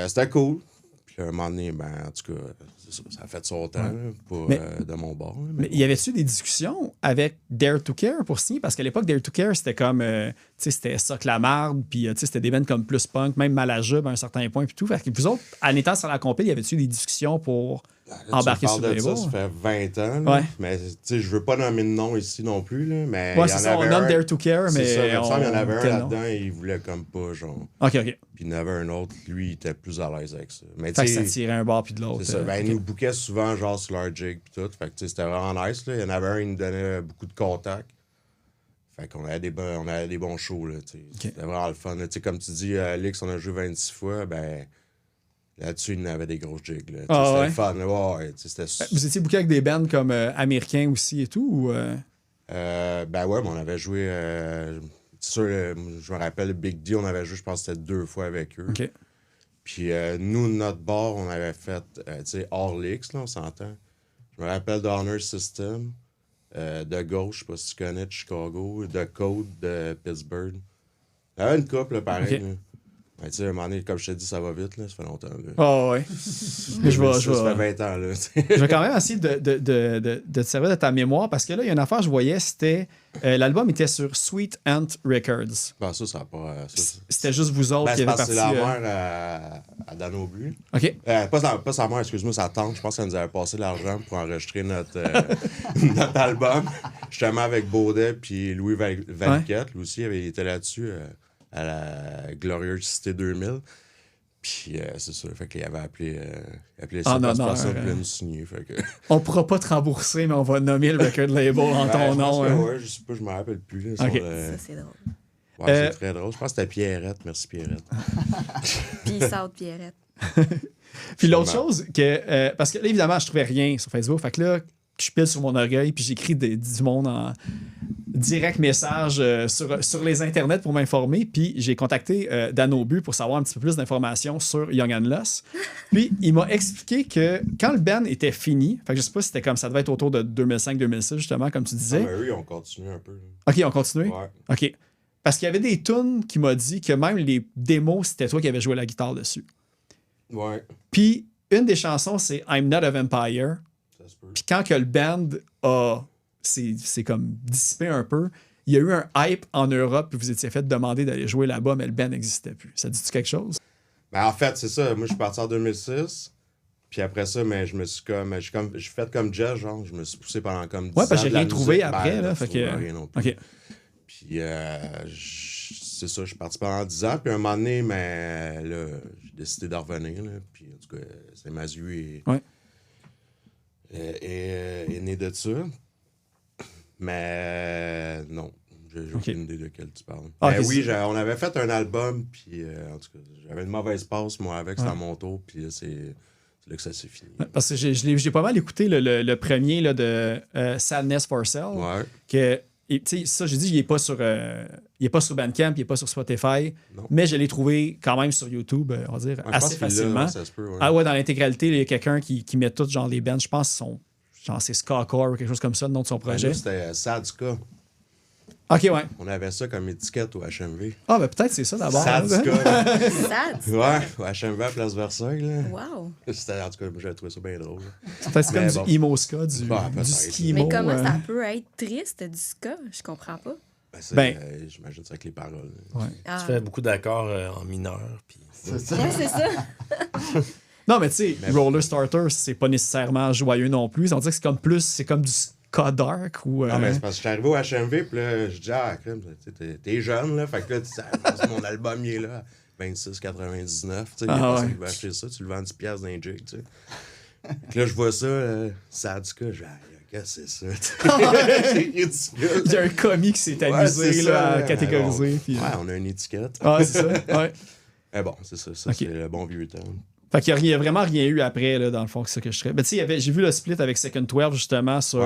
C'était cool. Puis, un moment donné, en tout cas, ça a fait son temps, là, pas de mon bord. Là, mais y avait-tu des discussions avec Dare to Care pour signer? Parce qu'à l'époque, Dare to Care, c'était comme... tu sais, c'était ça que la marde, puis tu sais, c'était des bands comme Plus Punk, même Malajube à un certain point, puis tout. Fait que vous autres, en étant sur la compil, y avait-tu des discussions pour embarquer sur le label? Ça fait 20 ans. Là, ouais. Mais, tu sais, je veux pas nommer de nom ici non plus, là, mais... Ouais, c'est ça, on nomme Dare to Care, mais... C'est ça, il y en avait un quel là-dedans nom? et il voulait comme pas, genre... OK. Puis il y en avait un autre, lui, il était plus à l'aise avec ça. Mais Fait que tu ça sais, tirait un bord puis de l'autre. c'est ça. Ben, OK. ils nous bouquaient souvent, genre, sur leur jig puis tout. Fait que, tu sais, c'était vraiment nice, là. Il y en avait un, il nous donnait beaucoup de contacts. Fait qu'on avait des bons shows, là, tu sais. C'était vraiment le fun, là. Tu sais, comme tu dis, Alix, on a joué 26 fois, ben... Là-dessus, il y en avait des grosses jigs, là. C'était le fun, là. Ouais, c'était... Vous étiez booké avec des bands comme américains aussi et tout, ou... Ben ouais, mais on avait joué... c'est sûr, je me rappelle, Big D, on avait joué, je pense que c'était 2 fois avec eux. OK. Puis nous, notre bord, on avait fait, tu sais, Horlicks, là, on s'entend. Je me rappelle d'Honor System, de Gauche, je sais pas si tu connais, de Chicago, de Code, de Pittsburgh. Il y avait une couple, là, pareil. OK. Là. Ben, tu sais, à un moment donné, comme je t'ai dit, ça va vite, là. Ça fait longtemps, là. Ah ouais. Mais Ça fait 20 ans, là. Je vais quand même essayer de te servir de ta mémoire parce que là, il y a une affaire que je voyais, c'était. L'album était sur Sweet Ant Records. Ben, ça n'a pas. C'était juste vous autres Ben, qui c'est avez parce que parti. c'est la mère à Dan Aubu. OK. Pas sa mère, excuse-moi, sa tante. Je pense qu'elle nous avait passé l'argent pour enregistrer notre album. Justement avec Baudet puis Louis Valiquette. Lui aussi, il était là-dessus à la glorieuse Cité 2000. Puis c'est ça, fait qu'il avait appelé ça parce que puis nous signer. Fait que... On pourra pas te rembourser, mais on va nommer le record label en ton nom. Ouais, je sais pas, je me rappelle plus. Là, OK. Ça, c'est drôle. Ouais, c'est très drôle. Je pense que c'était Pierrette. Merci, Pierrette. Peace out, Pierrette. Puis l'autre chose, que parce que là, évidemment, je trouvais rien sur Facebook. Fait que là, je pile sur mon orgueil, puis j'écris du monde en direct message sur les internets pour m'informer. Puis j'ai contacté Dan Aubu pour savoir un petit peu plus d'informations sur Young and Lost. Puis il m'a expliqué que quand le band était fini, fait que je sais pas si c'était comme ça devait être autour de 2005-2006, justement, comme tu disais. Ah, ben oui, on continue un peu. Là. OK, on continue? Ouais. OK. Parce qu'il y avait des tunes qui m'a dit que même les démos, c'était toi qui avais joué la guitare dessus. Ouais, Puis une des chansons, c'est I'm Not a Vampire. ça se peut. Puis quand que le band c'est comme dissipé un peu, il y a eu un hype en Europe, puis vous étiez fait demander d'aller jouer là-bas, mais le band n'existait plus. Ça dit-tu quelque chose? Ben, en fait, c'est ça. Moi, je suis parti en 2006. Puis après ça, mais je me suis j'ai fait comme Jess, genre, je me suis poussé pendant comme 10 ans. Ouais, parce que j'ai de la rien trouvé musique. après, Ben, là. tu Fait que. trouveras rien non plus. OK. Puis c'est ça, je suis parti pendant 10 ans. Puis un moment donné, mais là, j'ai décidé de revenir. Là. Puis en tout cas, Saint-Mazieu est né de ça. Mais non, j'ai aucune idée de quel tu parles. Ah, mais okay, oui, on avait fait un album, puis en tout cas, j'avais une mauvaise passe, moi, avec, c'était à mon tour, puis là, c'est là que ça s'est fini. Parce que j'ai pas mal écouté le premier là, de Sadness for Sale. Ouais. Que, tu sais, ça, j'ai dit, il est pas sur Bandcamp, il est pas sur Spotify, Non. mais je l'ai trouvé quand même sur YouTube, on va dire, Ouais, je pense assez qu'il l'a, facilement. ouais, ça se peut, ouais. Ah ouais, dans l'intégralité, il y a quelqu'un qui met tout, genre les bands, je pense, genre c'est Skacore ou quelque chose comme ça, le nom de son Ben, projet. nous, c'était Sadka. OK, ouais. On avait ça comme étiquette au HMV. Ah, ben peut-être c'est ça d'abord. Sadka. Sad. Ouais, au HMV à Place Versailles, là. Wow. C'était, en tout cas, moi, j'avais trouvé ça bien drôle. Peut-être comme Mais du bon. emo ska, du peut-être. ski Mais emo. comment ça peut être triste du ska? Je comprends pas. Ben. J'imagine ça avec les paroles. Ouais. Ah. Tu fais beaucoup d'accords en mineur. Puis... C'est ça. Ouais, c'est ça. Non, mais tu sais, Roller Starter, c'est pas nécessairement joyeux non plus. On dirait que c'est comme du ska dark ou. Non, mais c'est parce que je suis arrivé au HMV, puis là, je dis, ah, crème, t'es jeune, là. Fait que là, mon album, il est là, 26,99. Tu sais, il y a personne qui va acheter ça, tu le vends 10$ d'un jig, tu sais. Puis là, je vois ça, Sadka, je dis, ah, qu'est-ce que c'est ça? C'est ridicule. Il y a un commis qui s'est amusé c'est là, ça, à là. catégoriser. Ouais, Puis... on a une étiquette. Ah, c'est ça. Ouais. Mais bon, c'est ça. Ok. C'est le bon vieux temps. Fait qu'il n'y a vraiment rien eu après, là, dans le fond, que c'est ça que je serais. Ben, tu sais, j'ai vu le split avec Second 12, justement, sur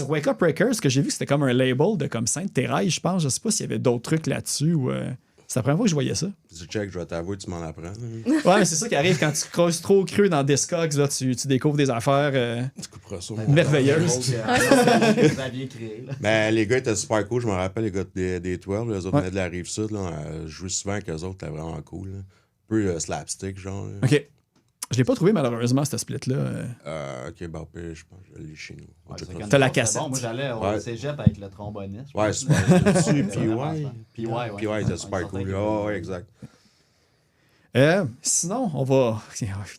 Wake Up Records, que j'ai vu que c'était comme un label de comme Sainte-Thérèse, je pense. Je sais pas s'il y avait d'autres trucs là-dessus. Ou, c'est la première fois que je voyais ça. Tu check, je vais t'avouer, tu m'en apprends. Ouais, mais c'est ça qui arrive quand tu creuses trop creux dans Discogs, là, tu découvres des affaires Tu couperas ça. merveilleuses. Vous aviez créé, là. Mais les gars étaient super cool. Je me rappelle, les gars des 12, les autres venaient de la Rive-Sud. Je jouais souvent avec eux autres, c'était vraiment cool. Là. Un peu slapstick, genre. Là. OK. Je l'ai pas trouvé, malheureusement, ce split-là. OK, bah, je pense que je l'ai chez nous. On Ouais, checkera. T'as la c'est cassette. Bon, moi, j'allais au Ouais. cégep avec le tromboniste. Ouais, super. Puis ouais, il était super cool. Oh, ouais, exact. Sinon,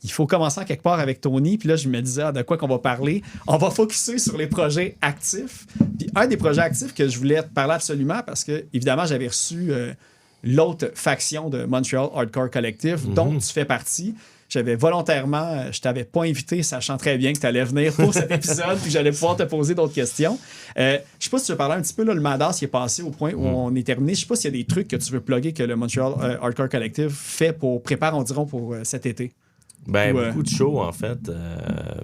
il faut commencer en quelque part avec Tony. Puis là, je me disais de quoi qu'on va parler. On va focusser sur les projets actifs. Puis un des projets actifs que je voulais te parler absolument, parce que, évidemment, j'avais reçu l'autre faction de Montreal Hardcore Collective, dont tu fais partie. J'avais volontairement, je t'avais pas invité, sachant très bien que tu allais venir pour cet épisode, puis que j'allais pouvoir te poser d'autres questions. Je sais pas si tu veux parler un petit peu, là, le Madass qui est passé au point où on est terminé. Je sais pas s'il y a des trucs que tu veux plugger que le Montreal Hardcore Collective fait prépare, on dirait, pour cet été. Ben, Ouais. beaucoup de shows, en fait.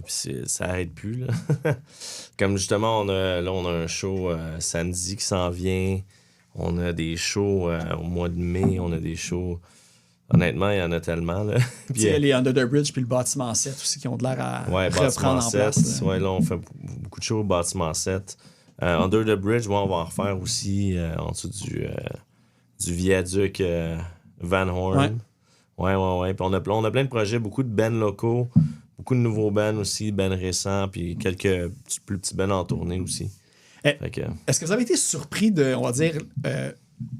Puis ça arrête plus, là. Comme justement, on a un show samedi qui s'en vient. On a des shows au mois de mai. On a des shows... Honnêtement, il y en a tellement, là. Tu sais, les Under the Bridge puis le bâtiment 7 aussi qui ont de l'air à reprendre en 7. place. Ouais, là, on fait beaucoup de shows au bâtiment 7. Under the Bridge, on va en refaire aussi en dessous du viaduc Van Horn. Ouais. Puis on a plein de projets, beaucoup de bands locaux, beaucoup de nouveaux bands aussi, bands récents, puis quelques plus petits bands en tournée aussi. Fait que, Est-ce que vous avez été surpris de, on va dire,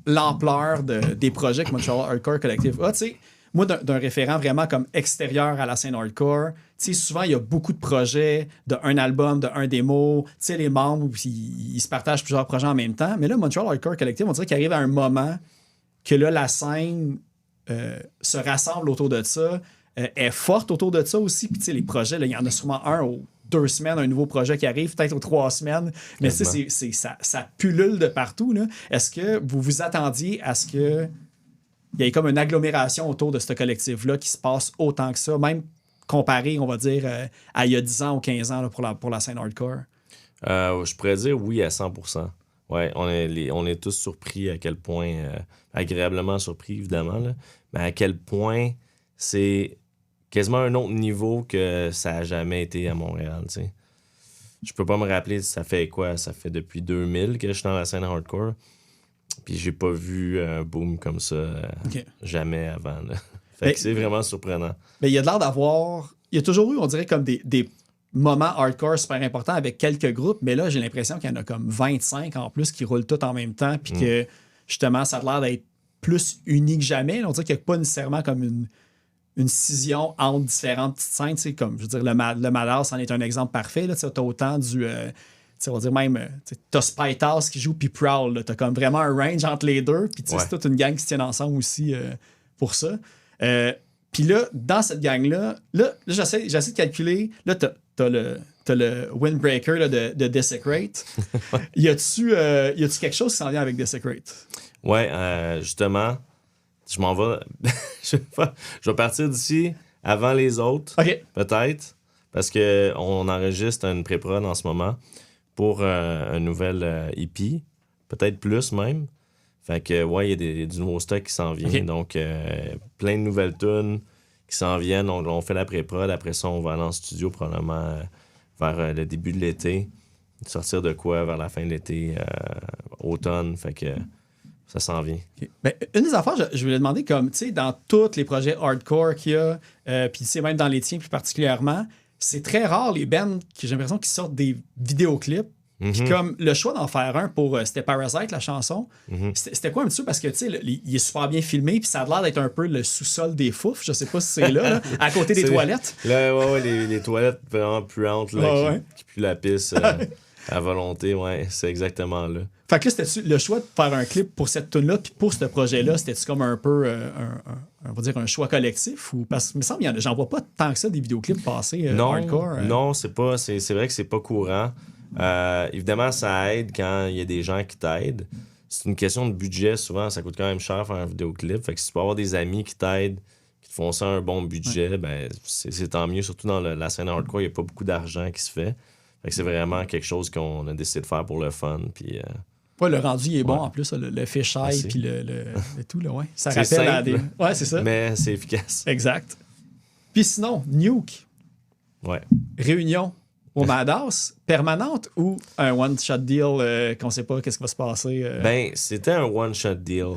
l'ampleur des projets que Montreal Hardcore Collective a? Tu sais, moi, d'un référent vraiment comme extérieur à la scène hardcore, tu sais, souvent, il y a beaucoup de projets, d'un album, d'un démo. Tu sais, les membres, ils se partagent plusieurs projets en même temps. Mais là, Montreal Hardcore Collective, on dirait qu'il arrive à un moment que là, la scène se rassemble autour de ça, est forte autour de ça aussi. Puis, tu sais, les projets, là, il y en a sûrement un aux 2 semaines, un nouveau projet qui arrive, peut-être aux 3 semaines. Mais tu sais, ça pullule de partout, là. Est-ce que vous vous attendiez à ce que il y ait comme une agglomération autour de ce collectif-là qui se passe autant que ça, même comparé, on va dire, à il y a 10 ans ou 15 ans là, pour la scène hardcore? je pourrais dire oui à 100%. Ouais, on est tous surpris à quel point, agréablement surpris évidemment, là, mais à quel point c'est quasiment un autre niveau que ça a jamais été à Montréal, tu sais. Je peux pas me rappeler, ça fait quoi? Ça fait depuis 2000 que je suis dans la scène hardcore. Puis j'ai pas vu un boom comme ça jamais avant. Là. Fait que c'est vraiment surprenant. Mais il y a de l'air d'avoir... Il y a toujours eu, on dirait, comme des moments hardcore super importants avec quelques groupes, mais là, j'ai l'impression qu'il y en a comme 25 en plus qui roulent tout en même temps, puis que, justement, ça a l'air d'être plus uni que jamais. On dirait qu'il n'y a pas nécessairement comme une scission entre différentes petites scènes. Comme, je veux dire, le Madhouse en est un exemple parfait. Tu as autant du... on va dire même, t'as Spite House qui joue puis Prowl. T'as comme vraiment un range entre les deux. Puis c'est toute une gang qui se tient ensemble aussi pour ça. Puis là, dans cette gang-là, là j'essaie de calculer. Là, t'as le Windbreaker là, de Desecrate. Y a-tu quelque chose qui s'en vient avec Desecrate? Ouais, justement, je m'en vais. Je vais partir d'ici avant les autres. OK. Peut-être. Parce qu'on enregistre une pré-prod en ce moment pour un nouvel EP, peut-être plus même. Fait que, ouais, il y a du nouveau stock qui s'en vient. Okay. Donc, plein de nouvelles tunes qui s'en viennent. On fait la pré-prod. Après ça, on va aller en studio probablement vers le début de l'été. Sortir de quoi vers la fin de l'été, automne. Fait que ça s'en vient. Okay. Ben, une des affaires, je voulais demander, comme, tu sais, dans tous les projets hardcore qu'il y a, puis tu sais, même dans les tiens plus particulièrement, c'est très rare les bands qui j'ai l'impression qu'ils sortent des vidéoclips. Puis comme le choix d'en faire un pour c'était Parasite la chanson, c'était quoi un petit peu parce que tu sais il est super bien filmé puis ça a l'air d'être un peu le sous-sol des fouf, je sais pas si c'est là, à côté des toilettes. Là les toilettes vraiment puantes là, qui puent la pisse à volonté, ouais, c'est exactement là. Fait que là, c'était le choix de faire un clip pour cette tune-là, puis pour ce projet-là, c'était-tu comme un peu, on va dire, un choix collectif? Ou parce que, il me semble, j'en vois pas tant que ça des vidéoclips passés hardcore. Non, c'est vrai que c'est pas courant. Évidemment, ça aide quand il y a des gens qui t'aident. C'est une question de budget, souvent, ça coûte quand même cher faire un vidéoclip. Fait que si tu peux avoir des amis qui t'aident, qui te font ça à un bon budget, ben c'est tant mieux. Surtout dans la scène hardcore, il n'y a pas beaucoup d'argent qui se fait. Fait que c'est vraiment quelque chose qu'on a décidé de faire pour le fun, puis... Ouais, le rendu il est bon en plus, le fisheye puis le tout, là, ouais. Ça rappelle simple, à des. Ouais, c'est ça. Mais c'est efficace. Exact. Puis sinon, Nuke. Ouais. Réunion au Madhouse, permanente ou un one-shot deal qu'on sait pas qu'est-ce qui va se passer? Ben, c'était un one-shot deal.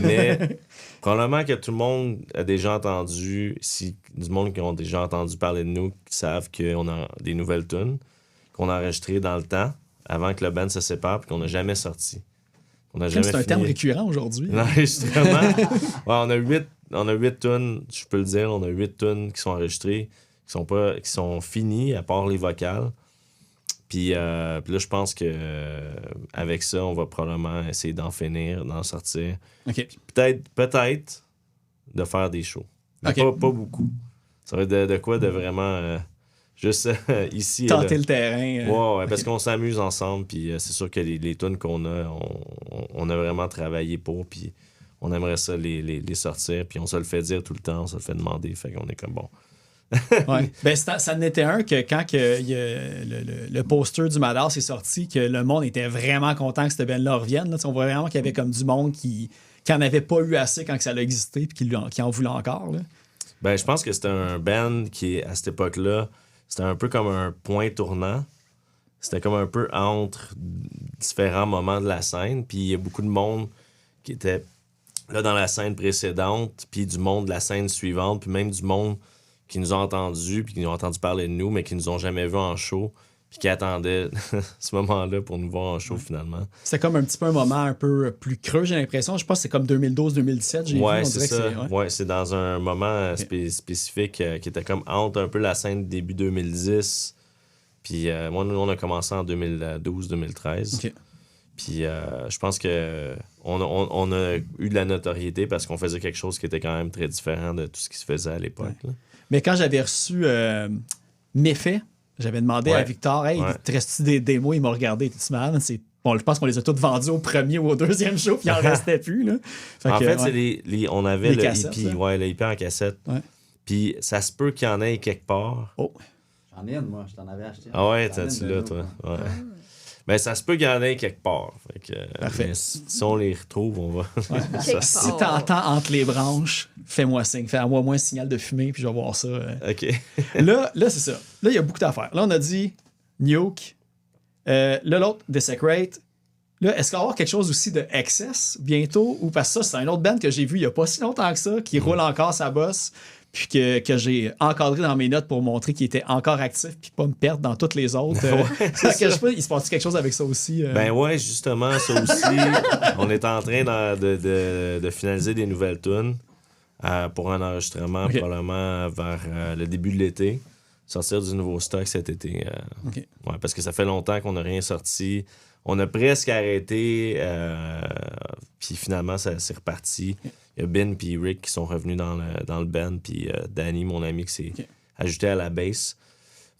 Mais probablement que tout le monde a déjà entendu, si du monde qui ont déjà entendu parler de nous, qui savent qu'on a des nouvelles tunes, qu'on a enregistrées dans le temps, avant que le band se sépare, puis qu'on n'a jamais sorti. C'est un terme récurrent aujourd'hui. Non, justement. Ouais, on a 8 tunes, je peux le dire, on a 8 tunes qui sont enregistrées, qui sont finies, à part les vocales. Puis là, je pense que avec ça, on va probablement essayer d'en finir, d'en sortir. Okay. Peut-être de faire des shows. Mais pas beaucoup. Ça va être de quoi de vraiment... juste ici. Tenter le terrain. Ouais, parce qu'on s'amuse ensemble. Puis c'est sûr que les tunes qu'on a, on a vraiment travaillé pour. Puis on aimerait ça les sortir. Puis on se le fait dire tout le temps. On se le fait demander. Fait qu'on est comme bon. Ouais. Ben, ça n'était un que quand le poster du Madhouse est sorti, que le monde était vraiment content que cette band-là revienne. Là. On voit vraiment qu'il y avait comme du monde qui n'en avait pas eu assez quand ça a existé. Puis qui en voulait encore. Là. Ben, je pense que c'était un band qui, à cette époque-là, c'était un peu comme un point tournant. C'était comme un peu entre différents moments de la scène. Puis il y a beaucoup de monde qui était là, dans la scène précédente, puis du monde de la scène suivante, puis même du monde qui nous a entendus, puis qui ont entendu parler de nous, mais qui nous ont jamais vus en show, puis qui attendaient ce moment-là pour nous voir en show, finalement. C'était comme un petit peu un moment un peu plus creux, j'ai l'impression. Je pense que c'est comme 2012-2017. J'ai vu, on C'est dirait ça. que c'est... Ouais, c'est dans un moment spécifique qui était comme entre un peu la scène début 2010. Puis moi, nous, on a commencé en 2012-2013. OK. Puis je pense que on a eu de la notoriété parce qu'on faisait quelque chose qui était quand même très différent de tout ce qui se faisait à l'époque. Ouais. Mais quand j'avais reçu Méfait, j'avais demandé à Victor, hey, te reste-tu des démos? Il m'a regardé, t'es-tu malade? Bon, je pense qu'on les a toutes vendues au premier ou au deuxième show, puis il en restait plus. Là. En fait, c'est on avait les le cassettes, EP, le EP en cassette. Ouais. Puis ça se peut qu'il y en ait quelque part. Oh. J'en ai une, moi, je t'en avais acheté. Ah ouais, J'en ai t'as-tu une là, de toi? nous, Ouais. Ben, ça se peut qu'il y en ait quelque part. Fait que, Parfait. mais si on les retrouve, on va. Quelque Si part. t'entends entre les branches, fais-moi signe. Fais-moi un signal de fumée, puis je vais voir ça. OK. Là, c'est ça. Là, il y a beaucoup d'affaires. Là, on a dit Nuke. Là, l'autre, Desecrate. Là, est-ce qu'il va y avoir quelque chose aussi de Excess bientôt? Ou parce que ça, c'est un autre band que j'ai vu il n'y a pas si longtemps que ça, qui roule encore sa bosse, puis que j'ai encadré dans mes notes pour montrer qu'il était encore actif, puis pas me perdre dans toutes les autres. Parce que je sais pas, il se passe quelque chose avec ça aussi? Ben ouais, justement, ça aussi. On est en train de finaliser des nouvelles tunes pour un enregistrement probablement vers le début de l'été. Sortir du nouveau stock cet été. OK. Ouais, parce que ça fait longtemps qu'on n'a rien sorti. On a presque arrêté, puis finalement, ça s'est reparti. Il y a Ben et Rick qui sont revenus dans le band, puis Danny, mon ami, qui s'est ajouté à la bass.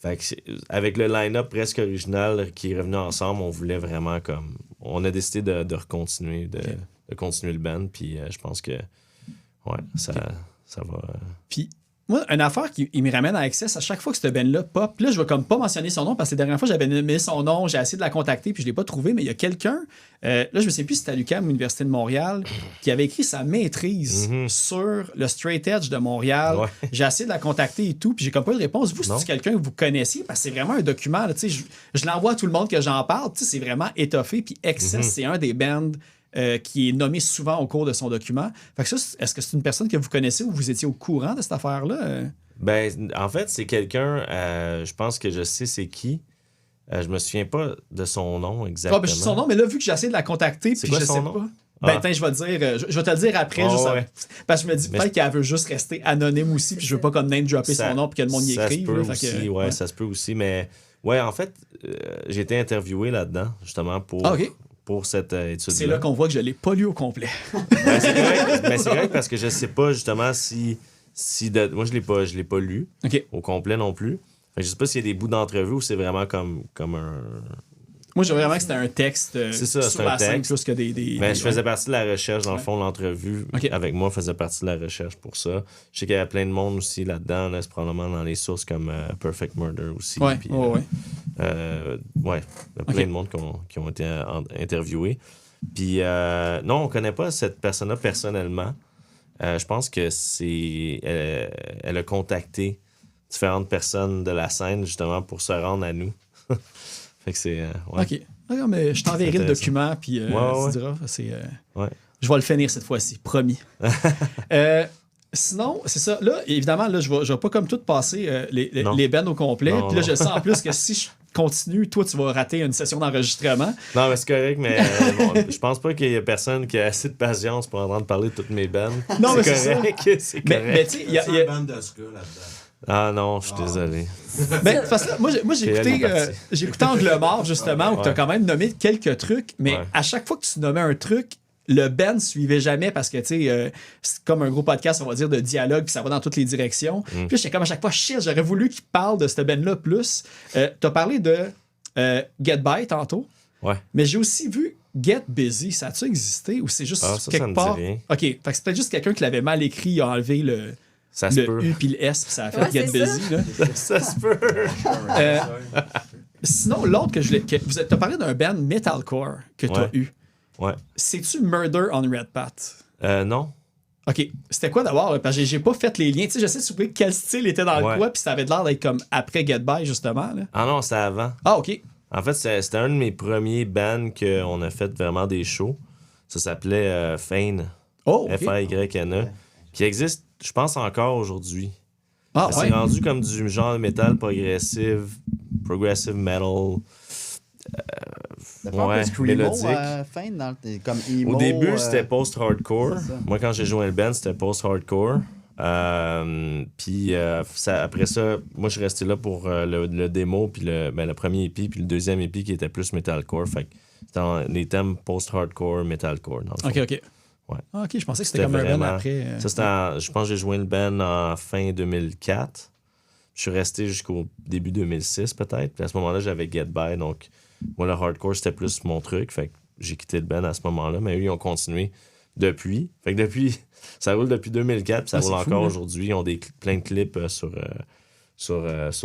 Fait que avec le line-up presque original qui est revenu ensemble, on voulait vraiment comme... On a décidé de recontinuer, de continuer le band, puis je pense que ça va... Puis, moi, une affaire qui me ramène à Access, à chaque fois que ce band-là pop, là, je vais comme pas mentionner son nom parce que la dernière fois, j'avais nommé son nom, j'ai essayé de la contacter, puis je l'ai pas trouvé, mais il y a quelqu'un, là, je me sais plus si c'était à l'UQAM ou l'Université de Montréal, qui avait écrit sa maîtrise sur le straight edge de Montréal. Ouais. J'ai essayé de la contacter et tout, puis j'ai comme pas eu de réponse. Vous, Non. c'est quelqu'un que vous connaissiez, parce que c'est vraiment un document, là, tu sais, je l'envoie à tout le monde que j'en parle, tu sais, c'est vraiment étoffé, puis Access, c'est un des bands qui est nommé souvent au cours de son document. Fait que ça, est-ce que c'est une personne que vous connaissez ou vous étiez au courant de cette affaire-là? Ben, en fait, c'est quelqu'un, je pense que je sais c'est qui. Je me souviens pas de son nom exactement. Ah, ben, je sais son nom, mais là, vu que j'ai essayé de la contacter, C'est puis quoi je son sais nom? pas. Ben, Ah. attends, je vais te dire, je vais te le dire après, Oh, juste ouais. parce que je me dis Mais peut-être qu'elle veut juste rester anonyme aussi, puis je veux pas comme name dropper son nom, puis que le monde y ça écrive. se peut là, fait aussi, que, ouais, ça se peut aussi. Mais ouais, en fait, j'ai été interviewé là-dedans, justement, pour, Ah, OK. pour cette étude-là. C'est là qu'on voit que je l'ai pas lu au complet. Ben, c'est correct parce que je sais pas, justement, moi, je l'ai pas lu OK. au complet non plus. Fait que je sais pas s'il y a des bouts d'entrevue ou c'est vraiment comme un... Moi, je veux vraiment que c'était un texte C'est ça, sur c'est la un scène texte. plus que des Ben, je faisais partie de la recherche, dans le Ouais. fond, l'entrevue OK. avec moi faisait partie de la recherche pour ça. Je sais qu'il y avait plein de monde aussi là-dedans, là, c'est probablement dans les sources comme Perfect Murder aussi. Ouais, puis, ouais. il y a plein OK. de monde qui ont été interviewés. Puis non, on connaît pas cette personne-là personnellement. Je pense que elle a contacté différentes personnes de la scène justement pour se rendre à nous. Fait que c'est... ouais. OK. Non, mais je t'enverrai le Intéressant. document, puis Ouais. tu diras. Ouais. Je vais le finir cette fois-ci, promis. Sinon, c'est ça. Là, évidemment, là, je vais pas comme tout passer Non. les bands au complet. Non, Puis là, non. je sens en plus que si je continue, toi, tu vas rater une session d'enregistrement. Non, mais c'est correct, mais je pense pas qu'il y a personne qui a assez de patience pour entendre parler de toutes mes bands. Non, mais c'est correct, c'est Mais, correct. tu sais, il y a... une bande de ska là-dedans. Ah non, je suis désolé. Ben, parce que moi, j'ai elle écouté, est partie. j'ai écouté Angle Mort, justement, où tu as Ouais. quand même nommé quelques trucs, mais Ouais. à chaque fois que tu nommais un truc, le band suivait jamais parce que, tu sais, c'est comme un gros podcast, on va dire, de dialogue, puis ça va dans toutes les directions. Puis là, j'étais comme à chaque fois, shit, j'aurais voulu qu'il parle de cette band-là plus. T'as parlé de Get By tantôt, Ouais. mais j'ai aussi vu Get Busy. Ça a-tu existé ou c'est juste Ah, ça quelque me dit part? rien. OK, fait que c'est peut-être juste quelqu'un qui l'avait mal écrit, il a enlevé le Ça se peut. U puis le S, puis ça a fait Ouais, Get c'est ça. Busy. Là. Ça se peut. Sinon, l'autre que je l'ai. T'as parlé d'un band metalcore que t'as Ouais. eu. Ouais. C'est-tu Murder on Red Path? Non. OK. C'était quoi d'abord? Là? Parce que j'ai pas fait les liens. Tu sais, j'essaie de souvenir quel style était dans le Ouais. quoi, puis ça avait l'air d'être comme après Get By, justement. Là. Ah non, c'était avant. Ah, OK. En fait, c'était un de mes premiers bands qu'on a fait vraiment des shows. Ça s'appelait Fane. Oh, OK. FAYNE, qui existe, je pense, encore aujourd'hui. Ah, C'est ouais. rendu comme du genre de métal progressive metal. Ça fait un peu Ouais, de screamo mélodique. à la fin, comme emo. Au début, c'était post-hardcore. c'est ça. Moi, quand j'ai joué le band, c'était post-hardcore. Puis après ça, moi, je suis resté là pour le démo, puis le premier EP, puis le deuxième EP qui était plus metalcore. Fait que c'était dans les thèmes post-hardcore, metalcore. Dans le fond. OK, OK. Ouais. Ah, OK, je pensais que c'était C'était comme un band vraiment- après. Ça, c'était je pense que j'ai joué le band en fin 2004. Je suis resté jusqu'au début 2006, peut-être. Puis à ce moment-là, j'avais Get By. Donc, moi, le hardcore, c'était plus mon truc. Fait que j'ai quitté le band à ce moment-là. Mais eux, ils ont continué depuis. Fait que depuis, ça roule depuis 2004. Puis ça Ah, roule c'est fou, encore là. aujourd'hui. Ils ont plein de clips sur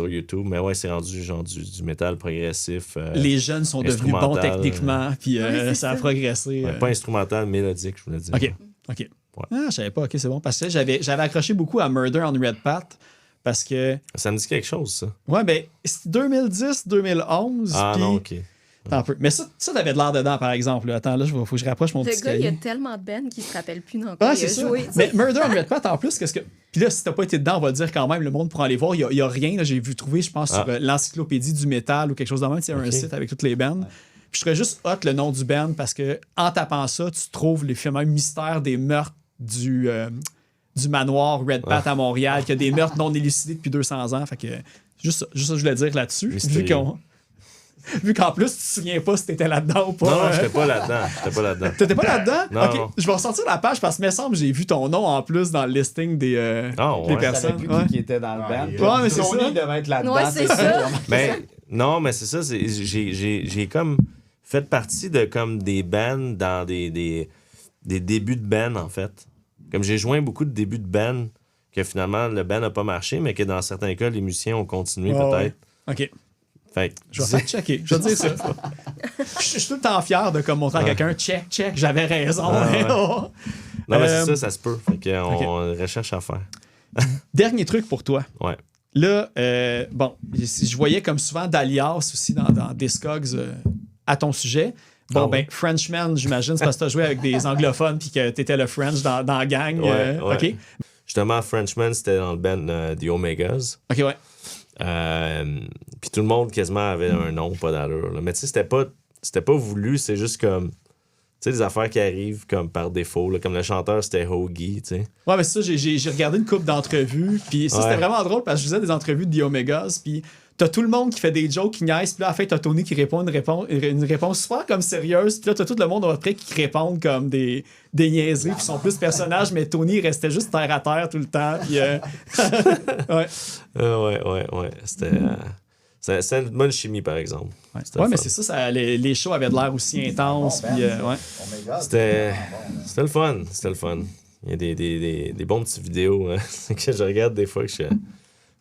YouTube. Mais ouais, c'est rendu genre du métal progressif. Les jeunes sont devenus bons instrumental, techniquement, puis Ouais, c'est ça a ça. progressé. Ouais, pas instrumental, mélodique, je voulais dire. OK, OK. Ah, je savais pas. OK, c'est bon. Parce que j'avais accroché beaucoup à Murder on Red Path parce que, Ça me dit quelque chose, ça. ouais, ben, c'est 2010, 2011. Ah puis- non, OK. Attends un peu. Mais ça t'avais de l'air dedans, par exemple. Là. Attends, là, faut que je rapproche mon Le petit gars, il y a cahier. tellement de bands qui se rappellent plus dans Ah, quoi il c'est a ça. joué. Mais Murder on Red Path, en plus, qu'est-ce que. Puis là, si t'as pas été dedans, on va dire quand même, le monde pourra aller voir. Il y a rien. Là, j'ai vu trouver, je pense, sur l'encyclopédie du métal ou quelque chose de même. C'est un Ok. site avec toutes les bands. Puis je ferais juste hot le nom du band parce que en tapant ça, tu trouves les fameux mystères des meurtres du manoir Red Path à Montréal, qui a des meurtres non élucidés depuis 200 ans. Fait que juste ça que je voulais dire là-dessus. Mystérieux. Vu qu'en plus, tu te souviens pas si t'étais là-dedans ou pas. Non, j'étais pas là-dedans. T'étais pas là-dedans? Non. Ok, je vais ressortir la page parce que, me semble, j'ai vu ton nom en plus dans le listing des Ah, ouais. des Je savais personnes. plus Ouais. qui était dans le band. Ouais, mais c'est Tony ça. devait être là-dedans. Ouais, c'est ça. Ben, non, mais c'est ça. J'ai comme fait partie de comme des bands dans des débuts de band, en fait. Comme j'ai joint beaucoup de débuts de band que finalement, le band n'a pas marché, mais que dans certains cas, les musiciens ont continué Ouais, peut-être. Ok, Fait que, je vais faire checker. Je vais dire ça. Je suis tout le temps fier de comme montrer à quelqu'un, check, j'avais raison. Non, mais Euh, c'est ça se peut. Fait qu'on recherche à faire. Dernier truc pour toi. Ouais. Là, bon, je voyais comme souvent d'alias aussi dans Discogs à ton sujet. Bon, Ah ouais. ben, Frenchman, j'imagine, c'est parce que t'as joué avec des anglophones puis que t'étais le French dans la gang. Ouais, ouais. OK? Justement, Frenchman, c'était dans le band The Omegas. OK, ouais. Puis tout le monde quasiment avait un nom, pas d'allure. Là. Mais tu sais, c'était pas voulu, c'est juste comme. Tu sais, des affaires qui arrivent comme par défaut. Là. Comme le chanteur, c'était Hoagie, tu sais. Ouais, mais ça, j'ai regardé une couple d'entrevues, puis ça, c'était Ouais. vraiment drôle parce que je faisais des entrevues de The Omegas, puis t'as tout le monde qui fait des jokes, qui niaise, puis là, à la fin, t'as Tony qui répond une réponse super comme sérieuse, puis là, t'as tout le monde après qui répondent comme des niaiseries, puis sont plus personnages, mais Tony, il restait juste terre à terre tout le temps, puis ouais. Ouais. C'était une bonne chimie, par exemple. Ouais, C'était ouais le mais fun. c'est ça, les shows avaient de l'air aussi intenses, puis ouais. Oh my God. C'était le fun. C'était le fun. Il y a des bons petits vidéos hein, que je regarde des fois.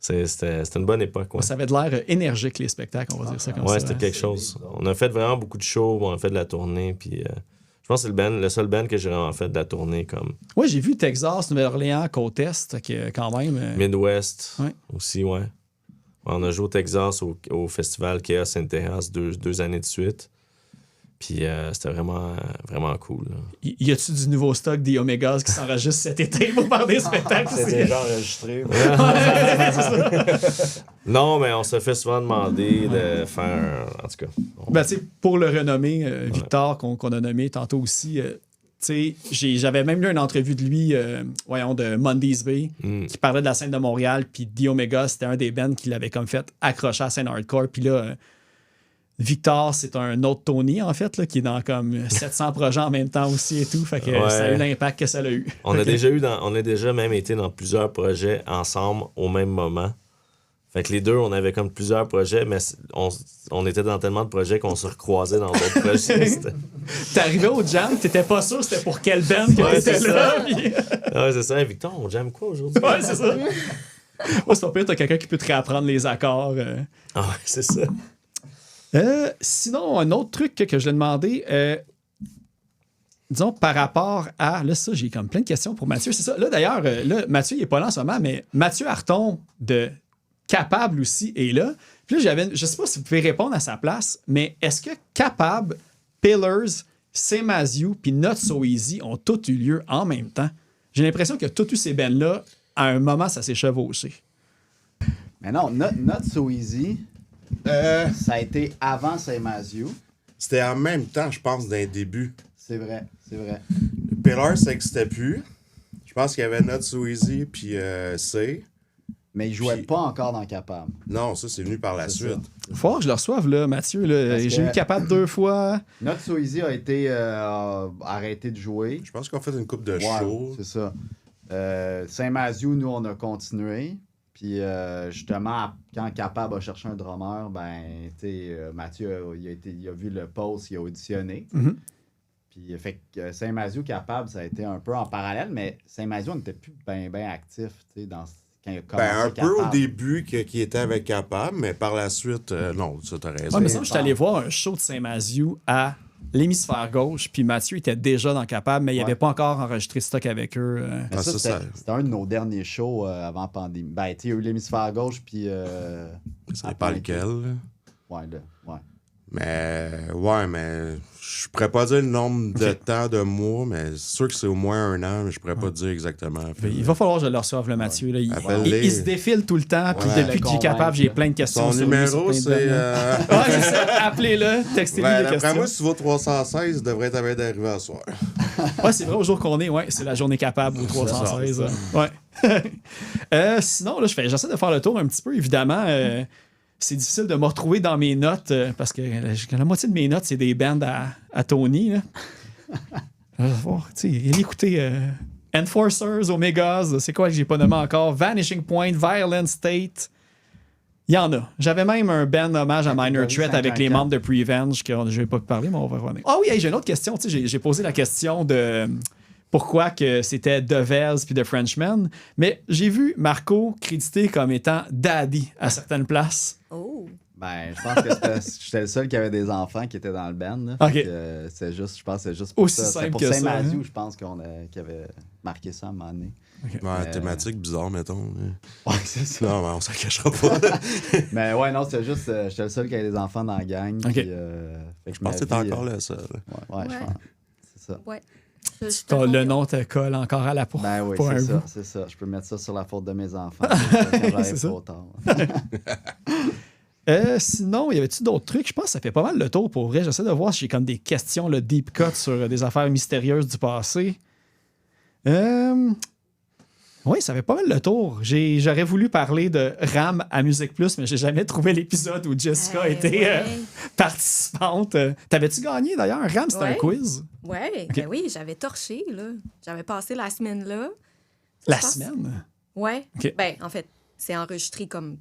C'était une bonne époque. Ouais, Ça avait de l'air énergique, les spectacles, on va dire ça comme ça. ouais c'était quelque chose. On a fait vraiment beaucoup de shows. On a fait de la tournée. Puis je pense que c'est le seul band que j'ai vraiment fait de la tournée comme Ouais, j'ai vu Texas, Nouvelle-Orléans, Côte-Est, que quand même. Midwest Ouais. aussi, ouais. On a joué au Texas au festival Chaos in Texas 2 années de suite. Puis c'était vraiment, vraiment cool. Là. Y a-tu du nouveau stock des Omegas qui s'enregistre cet été pour faire des spectacles? C'est déjà enregistré. Non, mais on se fait souvent demander de faire. En tout cas. Ben, tu sais, pour le renommer, Victor, qu'on a nommé tantôt aussi, tu sais, j'avais même lu une entrevue de lui, de Monday's Bay, qui parlait de la scène de Montréal, puis The Omega, c'était un des bands qui l'avait comme fait accrocher à la scène hardcore, puis là, Victor, c'est un autre Tony, en fait, là, qui est dans comme 700 projets en même temps aussi et tout, fait que Ouais. ça a eu l'impact que ça a eu. On a déjà même été dans plusieurs projets ensemble au même moment. Fait que les deux, on avait comme plusieurs projets, mais on était dans tellement de projets qu'on se recroisait dans d'autres projets. T'arrivais au jam, t'étais pas sûr c'était pour quelle band que Ouais, t'étais c'est là, puis... Ouais, c'est ça. Hey, Victor, on jamme quoi aujourd'hui? Ouais, c'est ça. Ouais, c'est pas pire, t'as quelqu'un qui peut te réapprendre les accords. Ah ouais, c'est ça. Sinon, un autre truc que je l'ai demandé, disons par rapport à. Là, ça, j'ai comme plein de questions pour Mathieu. C'est ça. Là, d'ailleurs, là, Mathieu, il n'est pas là en ce moment, mais Mathieu Harton de Capable aussi est là. Puis là, je sais pas si vous pouvez répondre à sa place, mais est-ce que Capable, Pillars, Saint-Mazieu puis Not So Easy ont tous eu lieu en même temps. J'ai l'impression que tous ces bands-là, à un moment, ça s'est chevauché. Mais non, Not So Easy, ça a été avant Saint-Mazieu. C'était en même temps, je pense, d'un début. C'est vrai. Pillar, ça n'existait plus. Je pense qu'il y avait Not So Easy puis C. Mais il jouait Puis- pas encore dans Capable. Non, ça, c'est venu par la C'est suite. Faut voir que je le reçoive, là, Mathieu. Là. Parce J'ai que- eu Capable 2 fois. Not So Easy a été arrêté de jouer. Je pense qu'on fait une coupe de Ouais, show. c'est ça. Saint-Mazieu, nous, on a continué. Puis justement, quand Capable a cherché un drummer, ben, tu sais, Mathieu, il a vu le post, il a auditionné. Mhm. Puis fait que Saint-Mazieu Capable, ça a été un peu en parallèle, mais Saint-Mazieu, on n'était plus bien actif, tu sais, quand il a commencé Ben, un peu au Capable. début qui était avec Capable, mais par la suite, non, ça, t'as raison. Ouais, mais ça, je suis allé voir un show de Saint-Mazieu à l'hémisphère gauche, puis Mathieu était déjà dans Capable, mais il n'avait Ouais. pas encore enregistré stock avec eux. Mais Ah, ça, ça, c'était un de nos derniers shows avant la pandémie. Ben, tu sais, il y a eu l'hémisphère gauche, puis... Ça dépend lequel. là. Ouais. Mais, je pourrais pas dire le nombre de temps, de mois, mais c'est sûr que c'est au moins 1 an, mais je pourrais pas dire exactement. Mais il va falloir que je le reçoive, le Mathieu. Là. Appelle-les. Il se défile tout le temps, puis Ouais. depuis que j'ai Capable, j'ai plein de questions. Son sur lui, sur numéro, plein de c'est. domaines. Ouais, c'est ça. Appelez-le, textez-lui Ben, des d'après questions. moi, si tu vas 316, il devrait être d'arriver à soir. Ouais, c'est vrai, au jour qu'on est, ouais, c'est la journée Capable au 316. Ouais. Sinon, là, j'essaie de faire le tour un petit peu. Évidemment, c'est difficile de me retrouver dans mes notes parce que la moitié de mes notes, c'est des bands à Tony. Là. Écoutez, Enforcers, Omegas, c'est quoi que j'ai pas nommé encore? Vanishing Point, Violent State. Il y en a. J'avais même un band hommage à Minor Threat avec les membres de Prevenge que je vais pas parler, mais on va revenir. Ah oui, hey, j'ai une autre question. Tu sais, j'ai posé la question de pourquoi que c'était Devez puis The Frenchman, mais j'ai vu Marco crédité comme étant Daddy à certaines places. Oh! Ben, je pense que j'étais le seul qui avait des enfants qui étaient dans le band. Là. Ok. Fait que, c'est juste, je pense que c'est juste pour Aussi ça. C'est simple pour que ça, Saint-Mazieu, hein. je pense qu'il avait marqué ça à un moment donné. Ouais, thématique bizarre, mettons. Ouais, c'est ça. Non, mais on s'en cachera pas. Mais ouais, non, c'est juste, j'étais le seul qui avait des enfants dans la gang. Ok. Puis, fait que Je pense que c'est encore le seul. Ouais, je Ouais. pense. C'est ça. Ouais. Le nom te colle encore à la peau. Ben oui, pour un c'est ça, bout. c'est ça. Je peux mettre ça sur la faute de mes enfants. Quand C'est j'arrive ça. trop tard. Sinon, y avait-tu d'autres trucs? Je pense que ça fait pas mal le tour pour vrai. J'essaie de voir si j'ai comme des questions, le deep cut sur des affaires mystérieuses du passé. Oui, ça fait pas mal le tour. J'aurais voulu parler de RAM à Musique Plus, mais j'ai jamais trouvé l'épisode où Jessica était ouais. participante. T'avais-tu gagné d'ailleurs? RAM, c'était un Ouais. quiz. Ouais, Ok. ben oui, j'avais torché, là. J'avais passé la semaine là. La Je pense- semaine? Ouais. Ok. Ben, en fait, c'est enregistré comme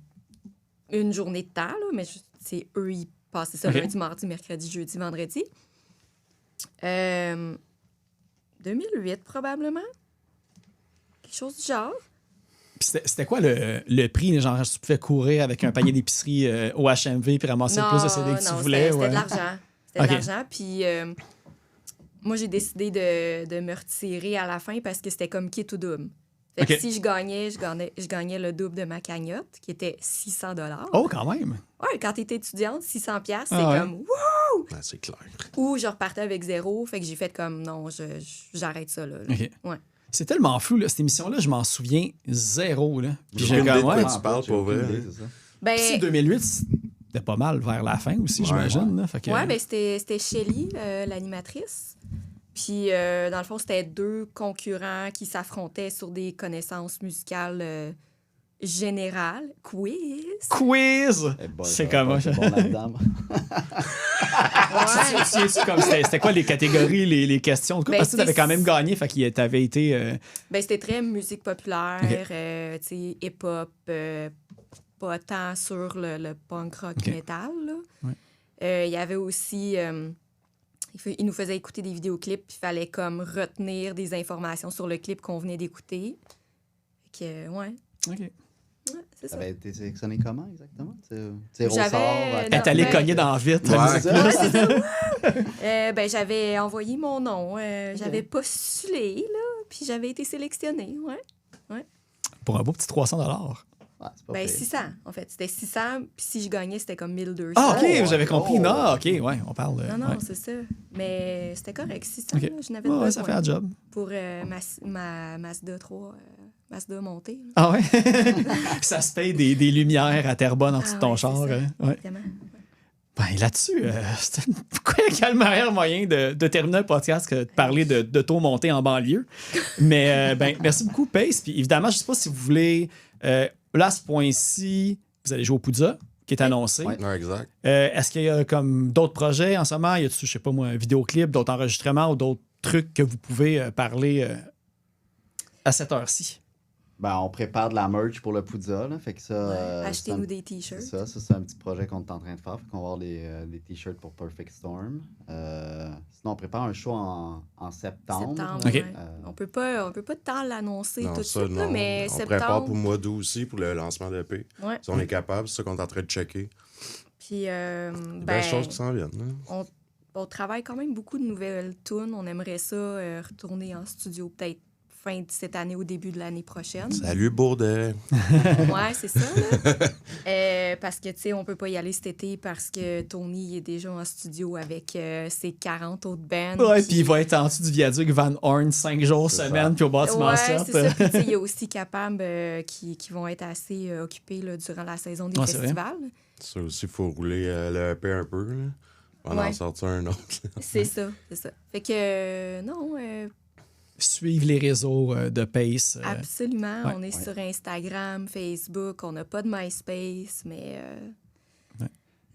une journée de temps, là, mais c'est eux, ils passaient ça Ok. lundi, mardi, mercredi, jeudi, vendredi. 2008, probablement. Quelque chose du genre. Puis c'était quoi le prix? Genre, tu pouvais courir avec un panier d'épicerie au HMV puis ramasser le plus de CD que tu voulais? C'était Ouais. de l'argent. C'était Ok. de l'argent. Puis moi, j'ai décidé de me retirer à la fin parce que c'était comme kit ou double. Fait que Ok. si je gagnais le double de ma cagnotte, qui était 600 $. Oh, quand même! Ouais, quand t'étais étudiante, 600 $, c'est Ah ouais. comme wouh! Ouais, c'est clair. Ou je repartais avec zéro. Fait que j'ai fait comme non, j'arrête ça là. OK. Ouais. C'est tellement flou, là, cette émission-là, je m'en souviens zéro. Là. Puis J'ai j'ai aucune comme, idée de ouais. quoi tu parles, pour vrai. Ben, Puis 2008, c'était pas mal vers la fin aussi, j'imagine. Là. Fait que, ouais, ben c'était Shelly, l'animatrice. Puis, dans le fond, c'était deux concurrents qui s'affrontaient sur des connaissances musicales générales. Quiz! Quiz! C'est comment ça? Bon là-dedans. Ouais. C'est comme c'était quoi les catégories, les questions? Ben, Parce que tu avais c'est- quand même gagné, fait qu'il t'avait été. Ben, c'était très musique populaire, Ok. tu sais, hip-hop, pas tant sur le punk rock Ok. metal. là. Ouais. Il y avait aussi... il nous faisait écouter des vidéoclips, puis il fallait comme retenir des informations sur le clip qu'on venait d'écouter. Fait que, ouais. OK. Ouais, c'est Ça ça. avait été sélectionné comment exactement? Tir au J'avais- sort. non, Elle est allée ben- cogner dans la vitre. Ouais. la musique. Ça? Ouais, c'est ça. Ben, j'avais envoyé mon nom, j'avais postulé, là, puis j'avais été sélectionnée, ouais. Pour un beau petit 300 $. Ouais, c'est pas Ben, pire. 600, en fait. C'était 600, puis si je gagnais, c'était comme 1200. Ah, OK, ouais. j'avais compris. Oh. Non, OK, ouais, on parle. Non, ouais. c'est ça. Mais c'était correct, 600, OK. là, je n'avais Ouais, pas ça fait un job. pour ma Mazda 3, Mazda montée. Là. Ah ouais? Ça se paye des lumières à Terrebonne en dessous de ton ouais, char. c'est ça. Ouais. Évidemment. Ben, là-dessus, quel meilleur moyen de terminer un podcast que de parler de taux montés en banlieue. Mais ben, merci beaucoup, Pace. Puis évidemment, je ne sais pas si vous voulez. Là, à ce point-ci, vous allez jouer au Poudza, qui est annoncé. Ouais. Ouais, exact. Est-ce qu'il y a comme d'autres projets en ce moment? Y a-tu, je sais pas moi, un vidéoclip, d'autres enregistrements ou d'autres trucs que vous pouvez parler à cette heure-ci? Ben, on prépare de la merch pour le Poudza, là, fait que ça... Ouais, achetez-nous c'est des un- t-shirts. c'est un petit projet qu'on est en train de faire. Fait qu'on va avoir des t-shirts pour Perfect Storm. Sinon, on prépare un show en septembre. Septembre, OK. ouais. On peut pas tant l'annoncer Non, tout de ça, suite, là, non. mais On septembre. prépare pour le mois d'août aussi, pour le lancement de l'EP. Ouais. Si on est capable, c'est ça qu'on est en train de checker. Puis, Des ben, belles choses qui s'en viennent. Hein. on travaille quand même beaucoup de nouvelles tunes. On aimerait ça retourner en studio peut-être fin de cette année ou début de l'année prochaine. Salut, Bourdet. Ouais, c'est ça. Là. Parce que, tu sais, on peut pas y aller cet été parce que Tony il est déjà en studio avec ses 40 autres bands. Ouais, puis il va être en dessous du viaduc Van Horn 5 jours C'est semaine, ça. puis au bâtiment Ouais, 7. c'est ça. Puis, tu sais, il y a aussi Capable qui vont être assez occupés là, durant la saison des Ouais, c'est vrai. festivals. Ça aussi, il faut rouler le EP un peu. Là. On va en Ouais. sortir un autre. C'est ça. Fait que, non, Suivre les réseaux de Pace. absolument. ouais. On est sur Instagram, Facebook. On n'a pas de MySpace, mais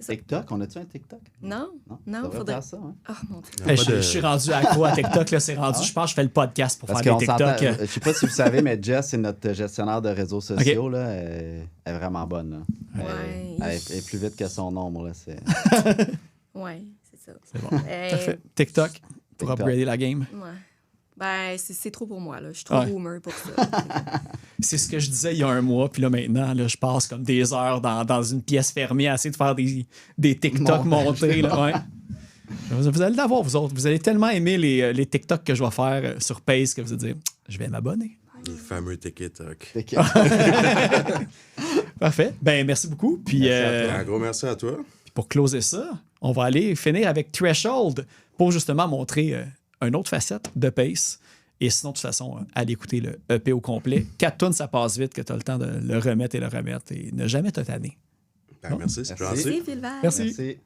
TikTok, on a-tu un TikTok? non, Ça non, devrait faudrait... faire ça, hein? Oh, mon Dieu. Il y a Hey, pas je de- suis rendu accro à TikTok. Là, c'est rendu, Ah. je pense que je fais le podcast pour Parce faire qu'on des s'entend... TikTok. Je sais pas si vous savez, mais Jess, c'est notre gestionnaire de réseaux sociaux. Là, elle est vraiment bonne. Là. Ouais. Elle est plus vite que son nombre. Là, c'est... Ouais, c'est ça. C'est bon. Euh, Parfait. TikTok pour TikTok. upgrader la game. Ouais. Ben, c'est trop pour moi, là. Je suis trop Ouais. boomer pour ça. C'est ce que je disais il y a un mois, puis là maintenant, là, je passe comme des heures dans une pièce fermée à essayer de faire des TikTok montés. Là, ouais. Vous allez l'avoir, vous autres. Vous allez tellement aimer les TikTok que je vais faire sur Pace que vous allez dire, je vais m'abonner. Les fameux TikTok. Parfait. Ben, merci beaucoup. Puis Merci à Un gros merci à toi. pour closer ça, on va aller finir avec Threshold pour justement montrer une autre facette de Pace. Et sinon, de toute façon, allez écouter le EP au complet. 4 tonnes, ça passe vite, que tu as le temps de le remettre et ne jamais te tanner. Ben, merci, c'est Merci. gentil. Merci, Vilval. Merci. Merci.